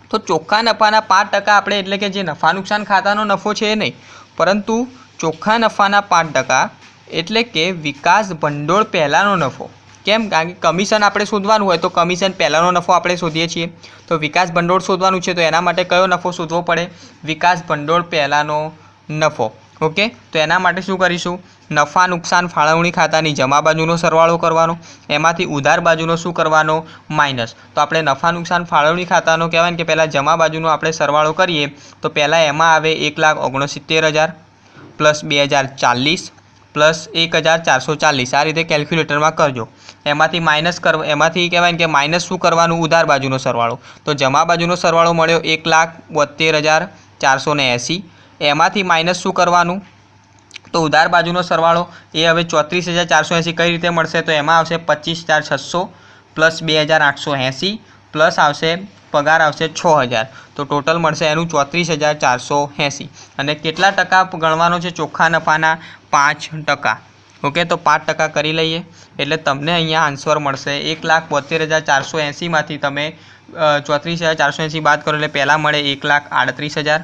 A: તો ચોખ્ખા નફાના 5% આપણે એટલે કે જે નફા નુકસાન ખાતાનો નફો છે એ નહીં, પરંતુ ચોખ્ખા નફાના 5% એટલે કે વિકાસ ભંડોળ પહેલાંનો નફો. કેમ? કારણ કે કમિશન આપણે શોધવાનું હોય તો કમિશન પહેલાંનો નફો આપણે શોધીએ છીએ. તો વિકાસ ભંડોળ શોધવાનું છે, તો એના માટે કયો નફો શોધવો પડે? વિકાસ ભંડોળ પહેલાંનો નફો. ઓકે, તો એના માટે શું કરીશું? નફા નુકસાન ફાળવણી ખાતાની જમા બાજુનો સરવાળો કરવાનો, એમાંથી ઉધાર બાજુનો શું કરવાનો? માઇનસ. તો આપણે નફા નુકસાન ફાળવણી ખાતાનો કહેવાય ને કે પહેલાં જમા બાજુનો આપણે સરવાળો કરીએ, તો પહેલાં એમાં આવે 1,69,000 પ્લસ 2040 પ્લસ 1440. આ રીતે કેલ્ક્યુલેટરમાં કરજો. એમાંથી માઇનસ એમાંથી કહેવાય ને કે માઇનસ શું કરવાનું? ઉધાર બાજુનો સરવાળો. તો જમા બાજુનો સરવાળો મળ્યો 1,72,480. એમાંથી માઇનસ શું કરવાનું? તો ઉધાર બાજુનો સરવાળો એ હવે 34,480 કઈ રીતે મળશે? તો એમાં આવશે 25,600 પ્લસ 2,880 પ્લસ આવશે પગાર આવશે 6,000. તો ટોટલ મળશે એનું 34,480. અને કેટલા ટકા ગણવાનો છે ચોખ્ખા નફાના? 5%. ઓકે, તો 5% કરી લઈએ એટલે તમને અહીંયા આન્સર મળશે 1,72,480માંથી તમે 34,480 બાદ કરો એટલે પહેલાં મળે 1,38,000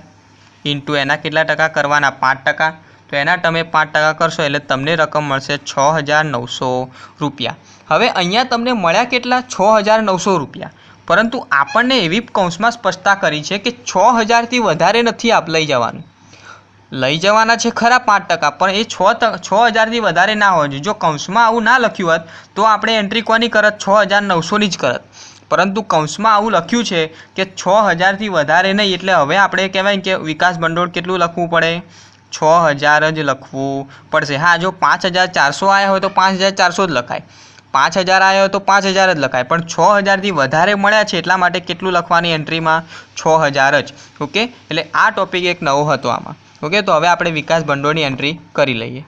A: ઇન્ટુ એના કેટલા ટકા કરવાના? 5%. તો એના તમે 5% કરશો એટલે તમને રકમ મળશે 6,900 રૂપિયા. હવે અહીંયા તમને મળ્યા કેટલા? 6,900 રૂપિયા. પરંતુ આપણને એવી કૌંસમાં સ્પષ્ટતા કરી છે કે 6,000થી વધારે નથી લઈ જવાનું. લઈ જવાના છે ખરા 5%, પણ એ 6,000થી વધારે ના હોય. જો કૌંસમાં આવું ના લખ્યું હોત તો આપણે એન્ટ્રી કોની કરત? 6,900ની જ કરત. પરંતુ કૌંસમાં આવું લખ્યું છે કે 6,000થી વધારે નહીં, એટલે હવે આપણે કહેવાય કે વિકાસ ભંડોળ કેટલું લખવું પડે? 6,000 જ લખવું પડશે. હા, જો 5,400 આવ્યા હોય તો 5,400 જ લખાય, 5,000 આવ્યા હોય તો 5,000 જ લખાય, પણ 6,000થી વધારે મળ્યા છે એટલા માટે કેટલું લખવાની એન્ટ્રીમાં? 6,000 જ. ઓકે, એટલે આ ટોપિક એક નવો હતો આમાં. ઓકે, તો હવે આપણે વિકાસ ભંડોળની એન્ટ્રી કરી લઈએ.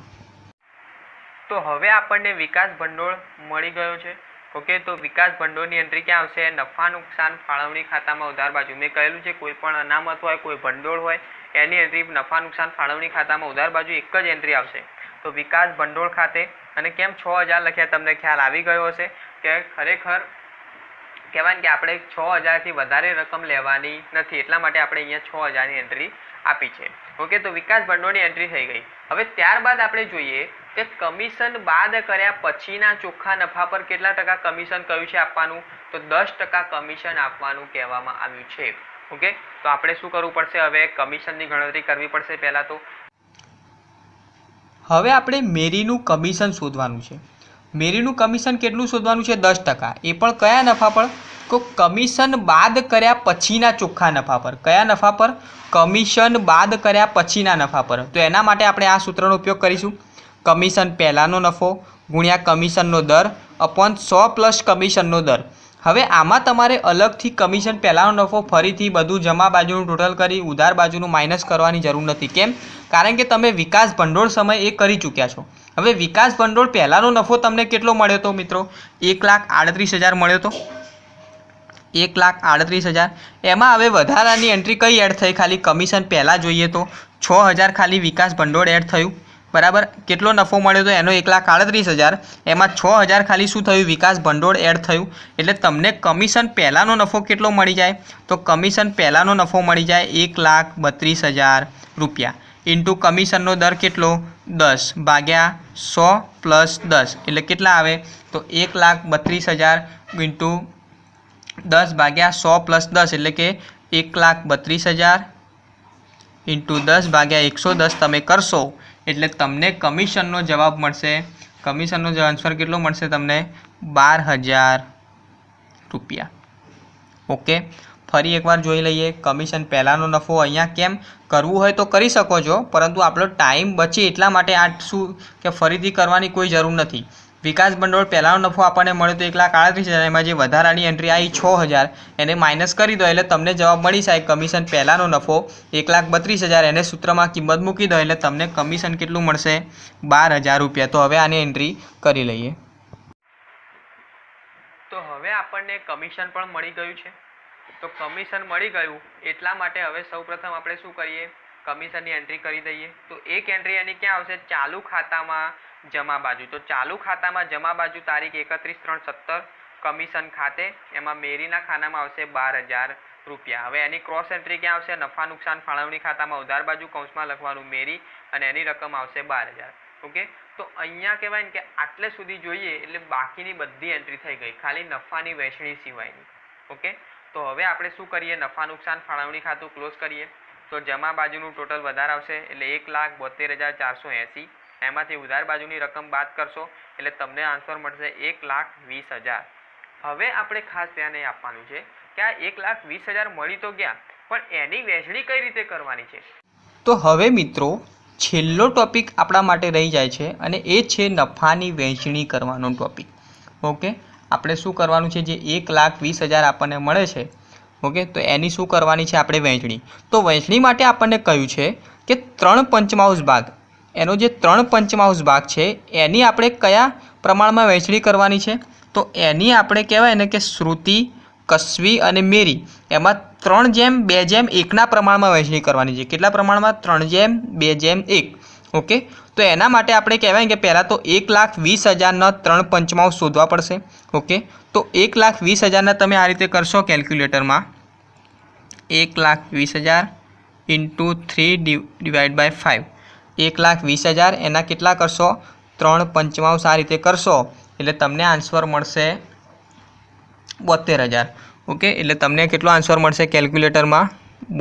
A: તો હવે આપણને વિકાસ ભંડોળ મળી ગયો છે. ઓકે, તો વિકાસ ભંડોળની એન્ટ્રી ક્યાં આવશે? નફા નુકસાન ફાળવણી ખાતામાં ઉધાર બાજુ. મેં કહેલું છે કોઈ પણ અનામત હોય, કોઈ ભંડોળ હોય, એની એન્ટ્રી નફા નુકસાન ફાળવણી ખાતામાં ઉધાર બાજુ એક જ એન્ટ્રી આવશે. તો વિકાસ ભંડોળ ખાતે. અને કેમ 6,000 લખ્યા તમને ખ્યાલ આવી ગયો હશે કે ખરેખર કહેવાય કે આપણે 6,000થી વધારે રકમ લેવાની નથી, એટલા માટે આપણે અહીંયા 6,000ની એન્ટ્રી આપી છે. ઓકે, તો વિકાસ ભંડોળની એન્ટ્રી થઈ ગઈ. હવે ત્યારબાદ આપણે જોઈએ કે કમિશન બાદ કર્યા પછીના ચોખ્ખા નફા પર કેટલા ટકા કમિશન કહ્યું છે આપવાનું? તો 10% કમિશન આપવાનું કહેવામાં આવ્યું છે. ઓકે, તો આપણે શું કરવું પડશે? હવે કમિશનની ગણતરી કરવી પડશે. પહેલાં તો હવે આપણે મેરીનું કમિશન શોધવાનું છે. મેરીનું કમિશન કેટલું શોધવાનું છે? 10%. એ પણ કયા નફા પર? તો કમિશન બાદ કર્યા પછીના ચોખ્ખા નફા પર. કયા નફા પર? કમિશન બાદ કર્યા પછીના નફા પર. તો એના માટે આપણે આ સૂત્રનો ઉપયોગ કરીશું. કમિશન પહેલાંનો નફો ગુણ્યા કમિશનનો દર અપોન 100 પ્લસ કમિશનનો દર. હવે આમાં તમારે અલગથી કમિશન પહેલાંનો નફો ફરીથી બધું જમા બાજુનું ટોટલ કરી ઉધાર બાજુનું માઇનસ કરવાની જરૂર નથી. કેમ? કારણ કે તમે વિકાસ ભંડોળ સમય એ કરી ચૂક્યા છો. હવે વિકાસ ભંડોળ પહેલાંનો નફો તમને કેટલો મળ્યો હતો મિત્રો? 1,38,000 મળ્યો હતો. 1,38,000. એમાં હવે વધારાની એન્ટ્રી કઈ એડ થઈ? ખાલી કમિશન પહેલાં જોઈએ તો 6,000 ખાલી વિકાસ ભંડોળ એડ થયું. બરાબર. કેટલો નફો મળ્યો? તો એનો 1,38,000, એમાં 6,000 ખાલી શું થયું? વિકાસ ભંડોળ એડ થયું. એટલે તમને કમિશન પહેલાંનો નફો કેટલો મળી જાય? તો કમિશન પહેલાંનો નફો મળી જાય 1,32,000 રૂપિયા ઇન્ટુ કમિશનનો દર કેટલો? 10 ભાગ્યા 100 + 10 એટલે કેટલા આવે? તો 1,32,000 ઇન્ટુ 10 ભાગ્યા 100 + 10 એટલે કે 1,32,000 ઇન્ટુ 10 ભાગ્યા 110 તમે કરશો એટલે તમને કમિશનનો જવાબ મળશે. કમિશનનો આન્સર કેટલો મળશે તમને? 12,000 રૂપિયા. ઓકે, ફરી એકવાર જોઈ લઈએ. કમિશન પહેલાંનો નફો અહીંયા કેમ કરવું હોય તો કરી શકો છો, પરંતુ આપણો ટાઈમ બચે એટલા માટે આ શું કે ફરીથી કરવાની કોઈ જરૂર નથી. વિકાસ ભંડોળ પહેલાંનો નફો આપણને મળ્યો તો 1,38,000, એમાં જે વધારાની એન્ટ્રી આવી 6,000 એને માઇનસ કરી દો એટલે તમને જવાબ મળી જાય કમિશન પહેલાંનો નફો 1,32,000. એને સૂત્રમાં કિંમત મૂકી દો એટલે તમને કમિશન કેટલું મળશે? 12,000 રૂપિયા. તો હવે આની એન્ટ્રી કરી લઈએ. તો હવે આપણને કમિશન પણ મળી ગયું છે. તો કમિશન મળી ગયું એટલા માટે હવે સૌપ્રથમ આપણે શું કરીએ? કમિશનની એન્ટ્રી કરી દઈએ. તો એક એન્ટ્રી એની ક્યાં આવશે? ચાલુ ખાતામાં જમા બાજુ. તો ચાલુ ખાતામાં જમા બાજુ તારીખ 31/3/17 કમિશન ખાતે, એમાં મેરીના ખાનામાં આવશે 12,000 રૂપિયા. હવે એની ક્રોસ એન્ટ્રી ક્યાં આવશે? નફા નુકસાન ફાળવણી ખાતામાં ઉધાર બાજુ કૌંસમાં લખવાનું મેરી અને એની રકમ આવશે 12,000. ઓકે, તો અહીંયા કહેવાય ને કે આટલે સુધી જોઈએ એટલે બાકીની બધી એન્ટ્રી થઈ ગઈ, ખાલી નફાની વહેંચણી સિવાયની. ઓકે, તો હવે આપણે શું કરીએ? નફા નુકસાન ફાળવણી ખાતું ક્લોઝ કરીએ. તો જમા બાજુનું ટોટલ વધારે આવશે એટલે 1,72,480. એમાંથી ઉધાર બાજુની રકમ બાદ કરશો એટલે તમને આન્સર મળશે 1,20,000. હવે આપણે ખાસ ધ્યાન એ આપવાનું છે કે આ 1,20,000 મળી તો ગયા, પણ એની વહેંચણી કઈ રીતે કરવાની છે? તો હવે મિત્રો છેલ્લો ટોપિક આપણા માટે રહી જાય છે અને એ છે નફાની વહેંચણી કરવાનો ટોપિક. ઓકે, આપણે શું કરવાનું છે? જે 1,20,000 આપણને મળે છે, ઓકે, તો એની શું કરવાની છે આપણે? વહેંચણી. તો વહેંચણી માટે આપણને કહ્યું છે કે 3/5 ભાગ, એનો જે 3/5 ભાગ છે એની આપણે કયા પ્રમાણમાં વહેંચણી કરવાની છે? તો એની આપણે કહેવાય ને કે શ્રુતિ, કસ્વી અને મેરી એમાં 3:2:1 પ્રમાણમાં વહેંચણી કરવાની છે. કેટલા પ્રમાણમાં? 3:2:1. ઓકે, તો એના માટે આપણે કહેવાય કે પહેલાં તો 1,20,000ના 3/5 શોધવા પડશે. ઓકે, તો 1,20,000ના તમે આ રીતે કરશો કેલ્ક્યુલેટરમાં. 1,20,000 ઇન્ટુ 3/5. 1,20,000 એના કેટલા કરશો? 3/5 આ રીતે કરશો એટલે તમને આન્સર મળશે 72,000. ઓકે, એટલે તમને કેટલો આન્સર મળશે કેલ્ક્યુલેટરમાં?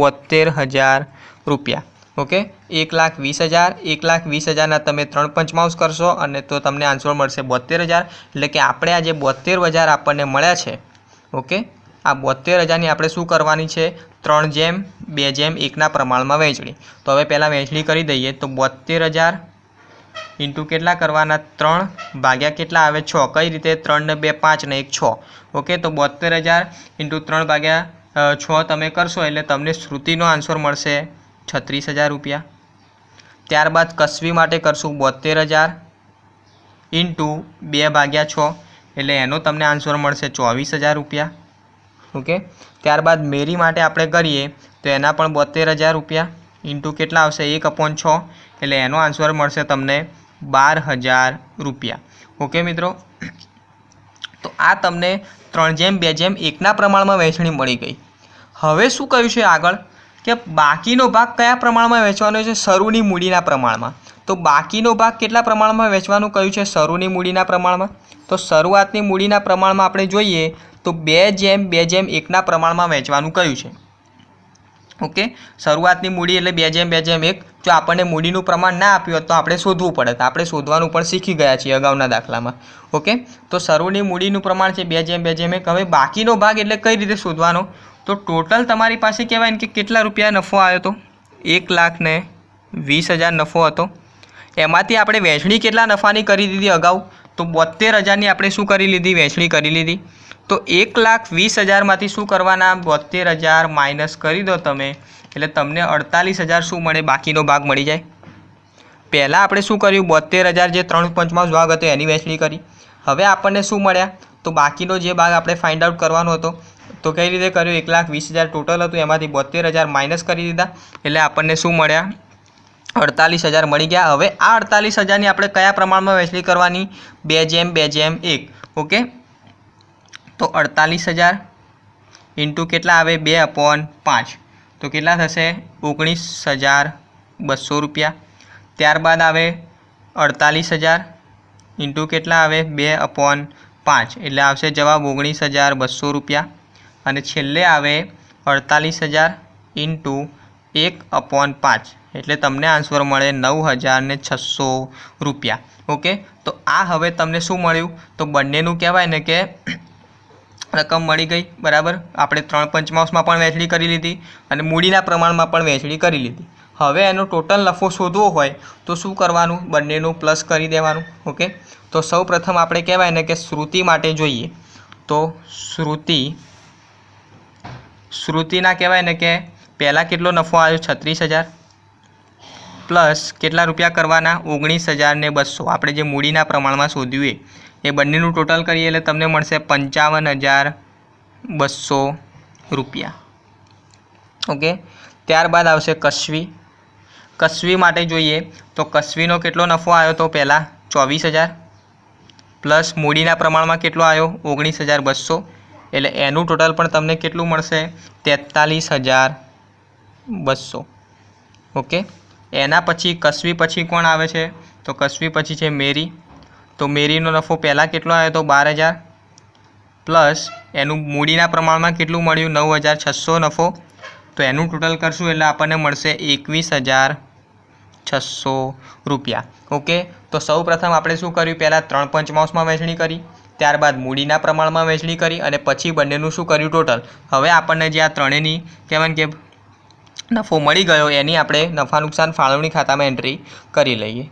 A: 72,000 રૂપિયા. ઓકે, 1,20,000, 1,20,000ના તમે 3/5 કરશો અને તો તમને આન્સર મળશે 72,000. એટલે કે આપણે આ જે 72,000 આપણને મળ્યા છે, ઓકે, આ 72,000ની આપણે શું કરવાની છે? 3:2:1 પ્રમાણમાં વહેંચણી. તો હવે પહેલાં વહેંચણી કરી દઈએ. તો 72,000 ઇન્ટુ કેટલા કરવાના? 3 ભાગ્યા કેટલા આવે? 6. કઈ રીતે? 3 ને 2 5 ને 1 6. ઓકે, તો 72,000 ઇન્ટુ 3 ભાગ્યા 6 તમે કરશો એટલે તમને શ્રુતિનો આન્સર મળશે 36,000 રૂપિયા. ત્યારબાદ કસ્વી માટે કરશું 72,000 ઇન્ટુ 2 ભાગ્યા 6 એટલે એનો તમને આન્સર મળશે 24,000 રૂપિયા. ઓકે, ત્યારબાદ મેરી માટે આપણે કરીએ તો એના પણ 72,000 રૂપિયા ઇન્ટુ કેટલા આવશે? 1/6 એટલે એનો આન્સર મળશે તમને 12,000 રૂપિયા. ઓકે મિત્રો, તો આ તમને 3:2:1 પ્રમાણમાં વહેંચણી મળી ગઈ. હવે શું કહ્યું છે આગળ કે બાકીનો ભાગ કયા પ્રમાણમાં વહેંચવાનો છે? શરૂની મૂડીના પ્રમાણમાં. તો બાકીનો ભાગ કેટલા પ્રમાણમાં વહેંચવાનું કહ્યું છે? શરૂની મૂડીના પ્રમાણમાં. તો શરૂઆતની મૂડીના પ્રમાણમાં આપણે જોઈએ તો 2:2:1 પ્રમાણમાં વહેંચવાનું કહ્યું છે. ઓકે, શરૂઆતની મૂડી એટલે 2:2:1. જો આપણને મૂડીનું પ્રમાણ ના આપ્યું હોત તો આપણે શોધવું પડે. તો આપણે શોધવાનું પણ શીખી ગયા છીએ અગાઉના દાખલામાં. ઓકે, તો શરૂની મૂડીનું પ્રમાણ છે 2:2:1. હવે બાકીનો ભાગ એટલે કઈ રીતે શોધવાનો? તો ટોટલ તમારી પાસે કહેવાય ને કે કેટલા રૂપિયા નફો આવ્યો હતો? 1,20,000 નફો હતો. એમાંથી આપણે વહેંચણી કેટલા નફાની કરી દીધી અગાઉ? તો 72,000ની આપણે શું કરી લીધી? વહેંચણી કરી લીધી. તો 1,20,000માંથી શું કરવાના? 72,000 માઇનસ કરી દો તમે એટલે તમને 48,000 શું મળે? બાકીનો ભાગ મળી જાય. પહેલાં આપણે શું કર્યું? 72,000 જે 3/5 ભાગ હતો એની વહેંચણી કરી. હવે આપણને શું મળ્યા? તો બાકીનો જે ભાગ આપણે ફાઇન્ડ આઉટ કરવાનો હતો તો કઈ રીતે કર્યું? 1,20,000 ટોટલ હતું, એમાંથી 72,000 માઇનસ કરી દીધા એટલે આપણને શું મળ્યા?
B: 48,000 મળી ગયા। હવે આ 48,000ની આપણે કયા પ્રમાણમાં વહેંચણી કરવાની? 2:1. ઓકે, તો 48,000 ઇન્ટુ કેટલા આવે? 2/5, તો કેટલા થશે? 19,200 રૂપિયા। ત્યારબાદ આવે 48,000 ઇન્ટુ કેટલા આવે? 2/5, એટલે આવશે જવાબ 19,200 રૂપિયા। અને છેલ્લે આવે 48,000 ઇન્ટુ 1/5, એટલે તમને આન્સર મળે 9,600 રૂપિયા। ઓકે, તો આ હવે તમને શું મળ્યું? તો બંનેનું કહેવાય ને કે રકમ મળી ગઈ, બરાબર। આપણે 3 પંચમાંશમાં પણ વહેંચણી કરી લીધી અને મૂડીના પ્રમાણમાં પણ વહેંચણી કરી લીધી। હવે એનો ટોટલ નફો શોધવો હોય તો શું કરવાનું? બંનેનું પ્લસ કરી દેવાનું। ઓકે, તો સૌ પ્રથમ આપણે કહેવાય ને કે શ્રુતિ માટે જોઈએ તો શ્રુતિના કહેવાય ને કે પહેલાં કેટલો નફો આવ્યો? 36,000 પ્લસ કેટલા રૂપિયા કરવાના? 19,200, આપણે જે મૂડીના પ્રમાણમાં શોધ્યું એ બંનેનું ટોટલ કરીએ એટલે તમને મળશે 55,200 રૂપિયા। ઓકે, ત્યારબાદ આવશે કસ્વી માટે જોઈએ તો કસ્વીનો કેટલો નફો આવ્યો? તો પહેલાં 24,000 પ્લસ મૂડીના પ્રમાણમાં કેટલો આવ્યો? 19,200, એટલે એનું ટોટલ પણ તમને કેટલું મળશે? 43,200। ઓકે, એના પછી કસ્વી પછી કોણ આવે છે? તો કસ્વી પછી છે મેરી। તો મેરીનો નફો પહેલાં કેટલો આવ્યો? તો 12,000 પ્લસ એનું મૂડીના પ્રમાણમાં કેટલું મળ્યું? 9,600 નફો, તો એનું ટોટલ કરશું એટલે આપણને મળશે 21,600 રૂપિયા। ઓકે, તો સૌ પ્રથમ આપણે શું કર્યું? પહેલાં 3 પંચમાંશમાં વહેંચણી કરી, ત્યારબાદ મૂડીના પ્રમાણમાં વહેંચણી કરી અને પછી બંનેનું શું કર્યું? ટોટલ। હવે આપણને જે આ ત્રણેયની કહેવાય કે નફો મળી ગયો એની આપણે નફા નુકસાન ફાળવણી ખાતામાં એન્ટ્રી કરી લઈએ।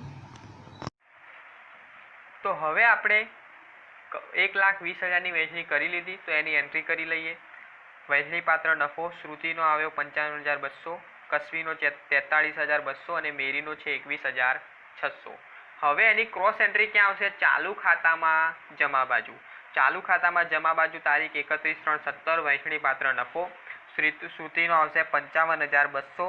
A: તો હવે આપણે 1,20,000ની વહેંચણી કરી લીધી, તો એની એન્ટ્રી કરી લઈએ। વહેંચણી પાત્ર નફો શ્રુતિનો આવ્યો 55,200, કસ્વીનો 43,200 અને મેરીનો છે 21,600। હવે એની ક્રોસ એન્ટ્રી ક્યાં આવશે? ચાલુ ખાતામાં જમા બાજુ। ચાલુ ખાતામાં જમા બાજુ તારીખ 31/3/17 વહેંચણી પાત્ર નફો શ્રુતિનો આવશે 55,200,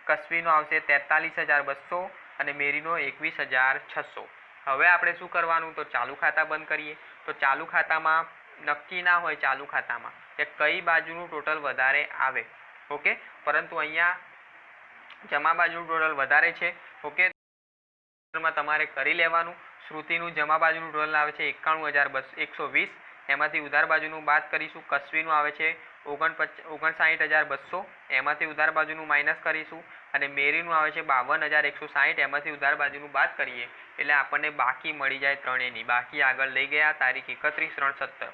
A: કસ્વીનો આવશે 43,200 અને મેરીનો 21,600। હવે આપણે શું કરવાનું? તો ચાલુ ખાતા બંધ કરીએ। તો ચાલુ ખાતામાં નક્કી ના હોય ચાલુ ખાતામાં કે કઈ બાજુનું ટોટલ વધારે આવે। ઓકે, પરંતુ અહીંયા જમા બાજુનું ટોટલ વધારે છે। ઓકે, તમારે કરી લેવાનું। શ્રુતિનું જમા બાજુનું ટોટલ આવે છે 91,120, એમાંથી ઉધાર બાજુનું બાદ કરીશું। કસ્વીનું આવે છે 59,200, એમાંથી ઉધાર બાજુનું માઇનસ કરીશું અને મેરીનું આવે છે 52,160, એમાંથી ઉધાર બાજુનું બાદ કરીએ એટલે આપણને બાકી મળી જાય ત્રણેયની। બાકી આગળ લઈ ગયા તારીખ 31/3/17।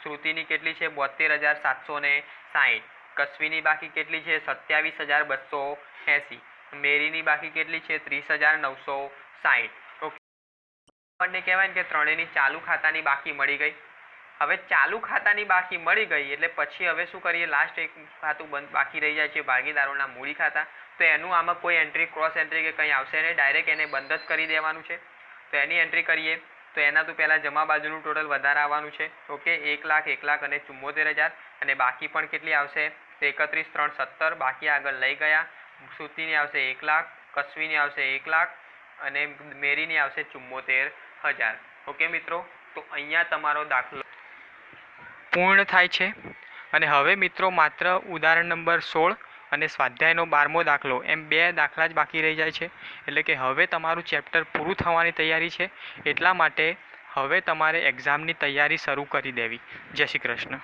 A: શ્રુતિની કેટલી છે? 72,760, કસ્વીની બાકી કેટલી છે? 27,280, મેરીની બાકી કેટલી છે? 30,960। ઓકે, આપણને કહેવાય ને કે ત્રણેયની ચાલુ ખાતાની બાકી મળી ગઈ। હવે ચાલુ ખાતાની બાકી મળી ગઈ એટલે પછી હવે શું કરીએ? લાસ્ટ એક ખાતું બંધ બાકી રહી જાય છે, ભાગીદારોના મૂડી ખાતા। તો એનું આમાં કોઈ એન્ટ્રી ક્રોસ એન્ટ્રી કે કંઈ આવશે નહીં, ડાયરેક્ટ એને બંધ જ કરી દેવાનું છે। તો એની એન્ટ્રી કરીએ તો એના તો પહેલાં જમા બાજુનું ટોટલ વધારે આવવાનું છે। ઓકે, 1,00,000 અને 74,000 અને બાકી પણ કેટલી આવશે? 31/3/17, બાકી આગળ લઈ ગયા। શ્રુતિની આવશે 1,00,000, કસ્વીની આવશે 1,00,000 અને મેરીની આવશે 74,000। ઓકે મિત્રો, તો અહીંયા તમારો દાખલો પૂર્ણ થાય છે। અને હવે મિત્રો માત્ર ઉદાહરણ નંબર 16 અને સ્વાધ્યાયનો 12મો દાખલો એમ 2 દાખલા જ બાકી રહી જાય છે। એટલે કે હવે તમારું ચેપ્ટર પૂરું થવાની તૈયારી છે, એટલા માટે હવે તમારે એક્ઝામની તૈયારી શરૂ કરી દેવી। જય શ્રી કૃષ્ણ।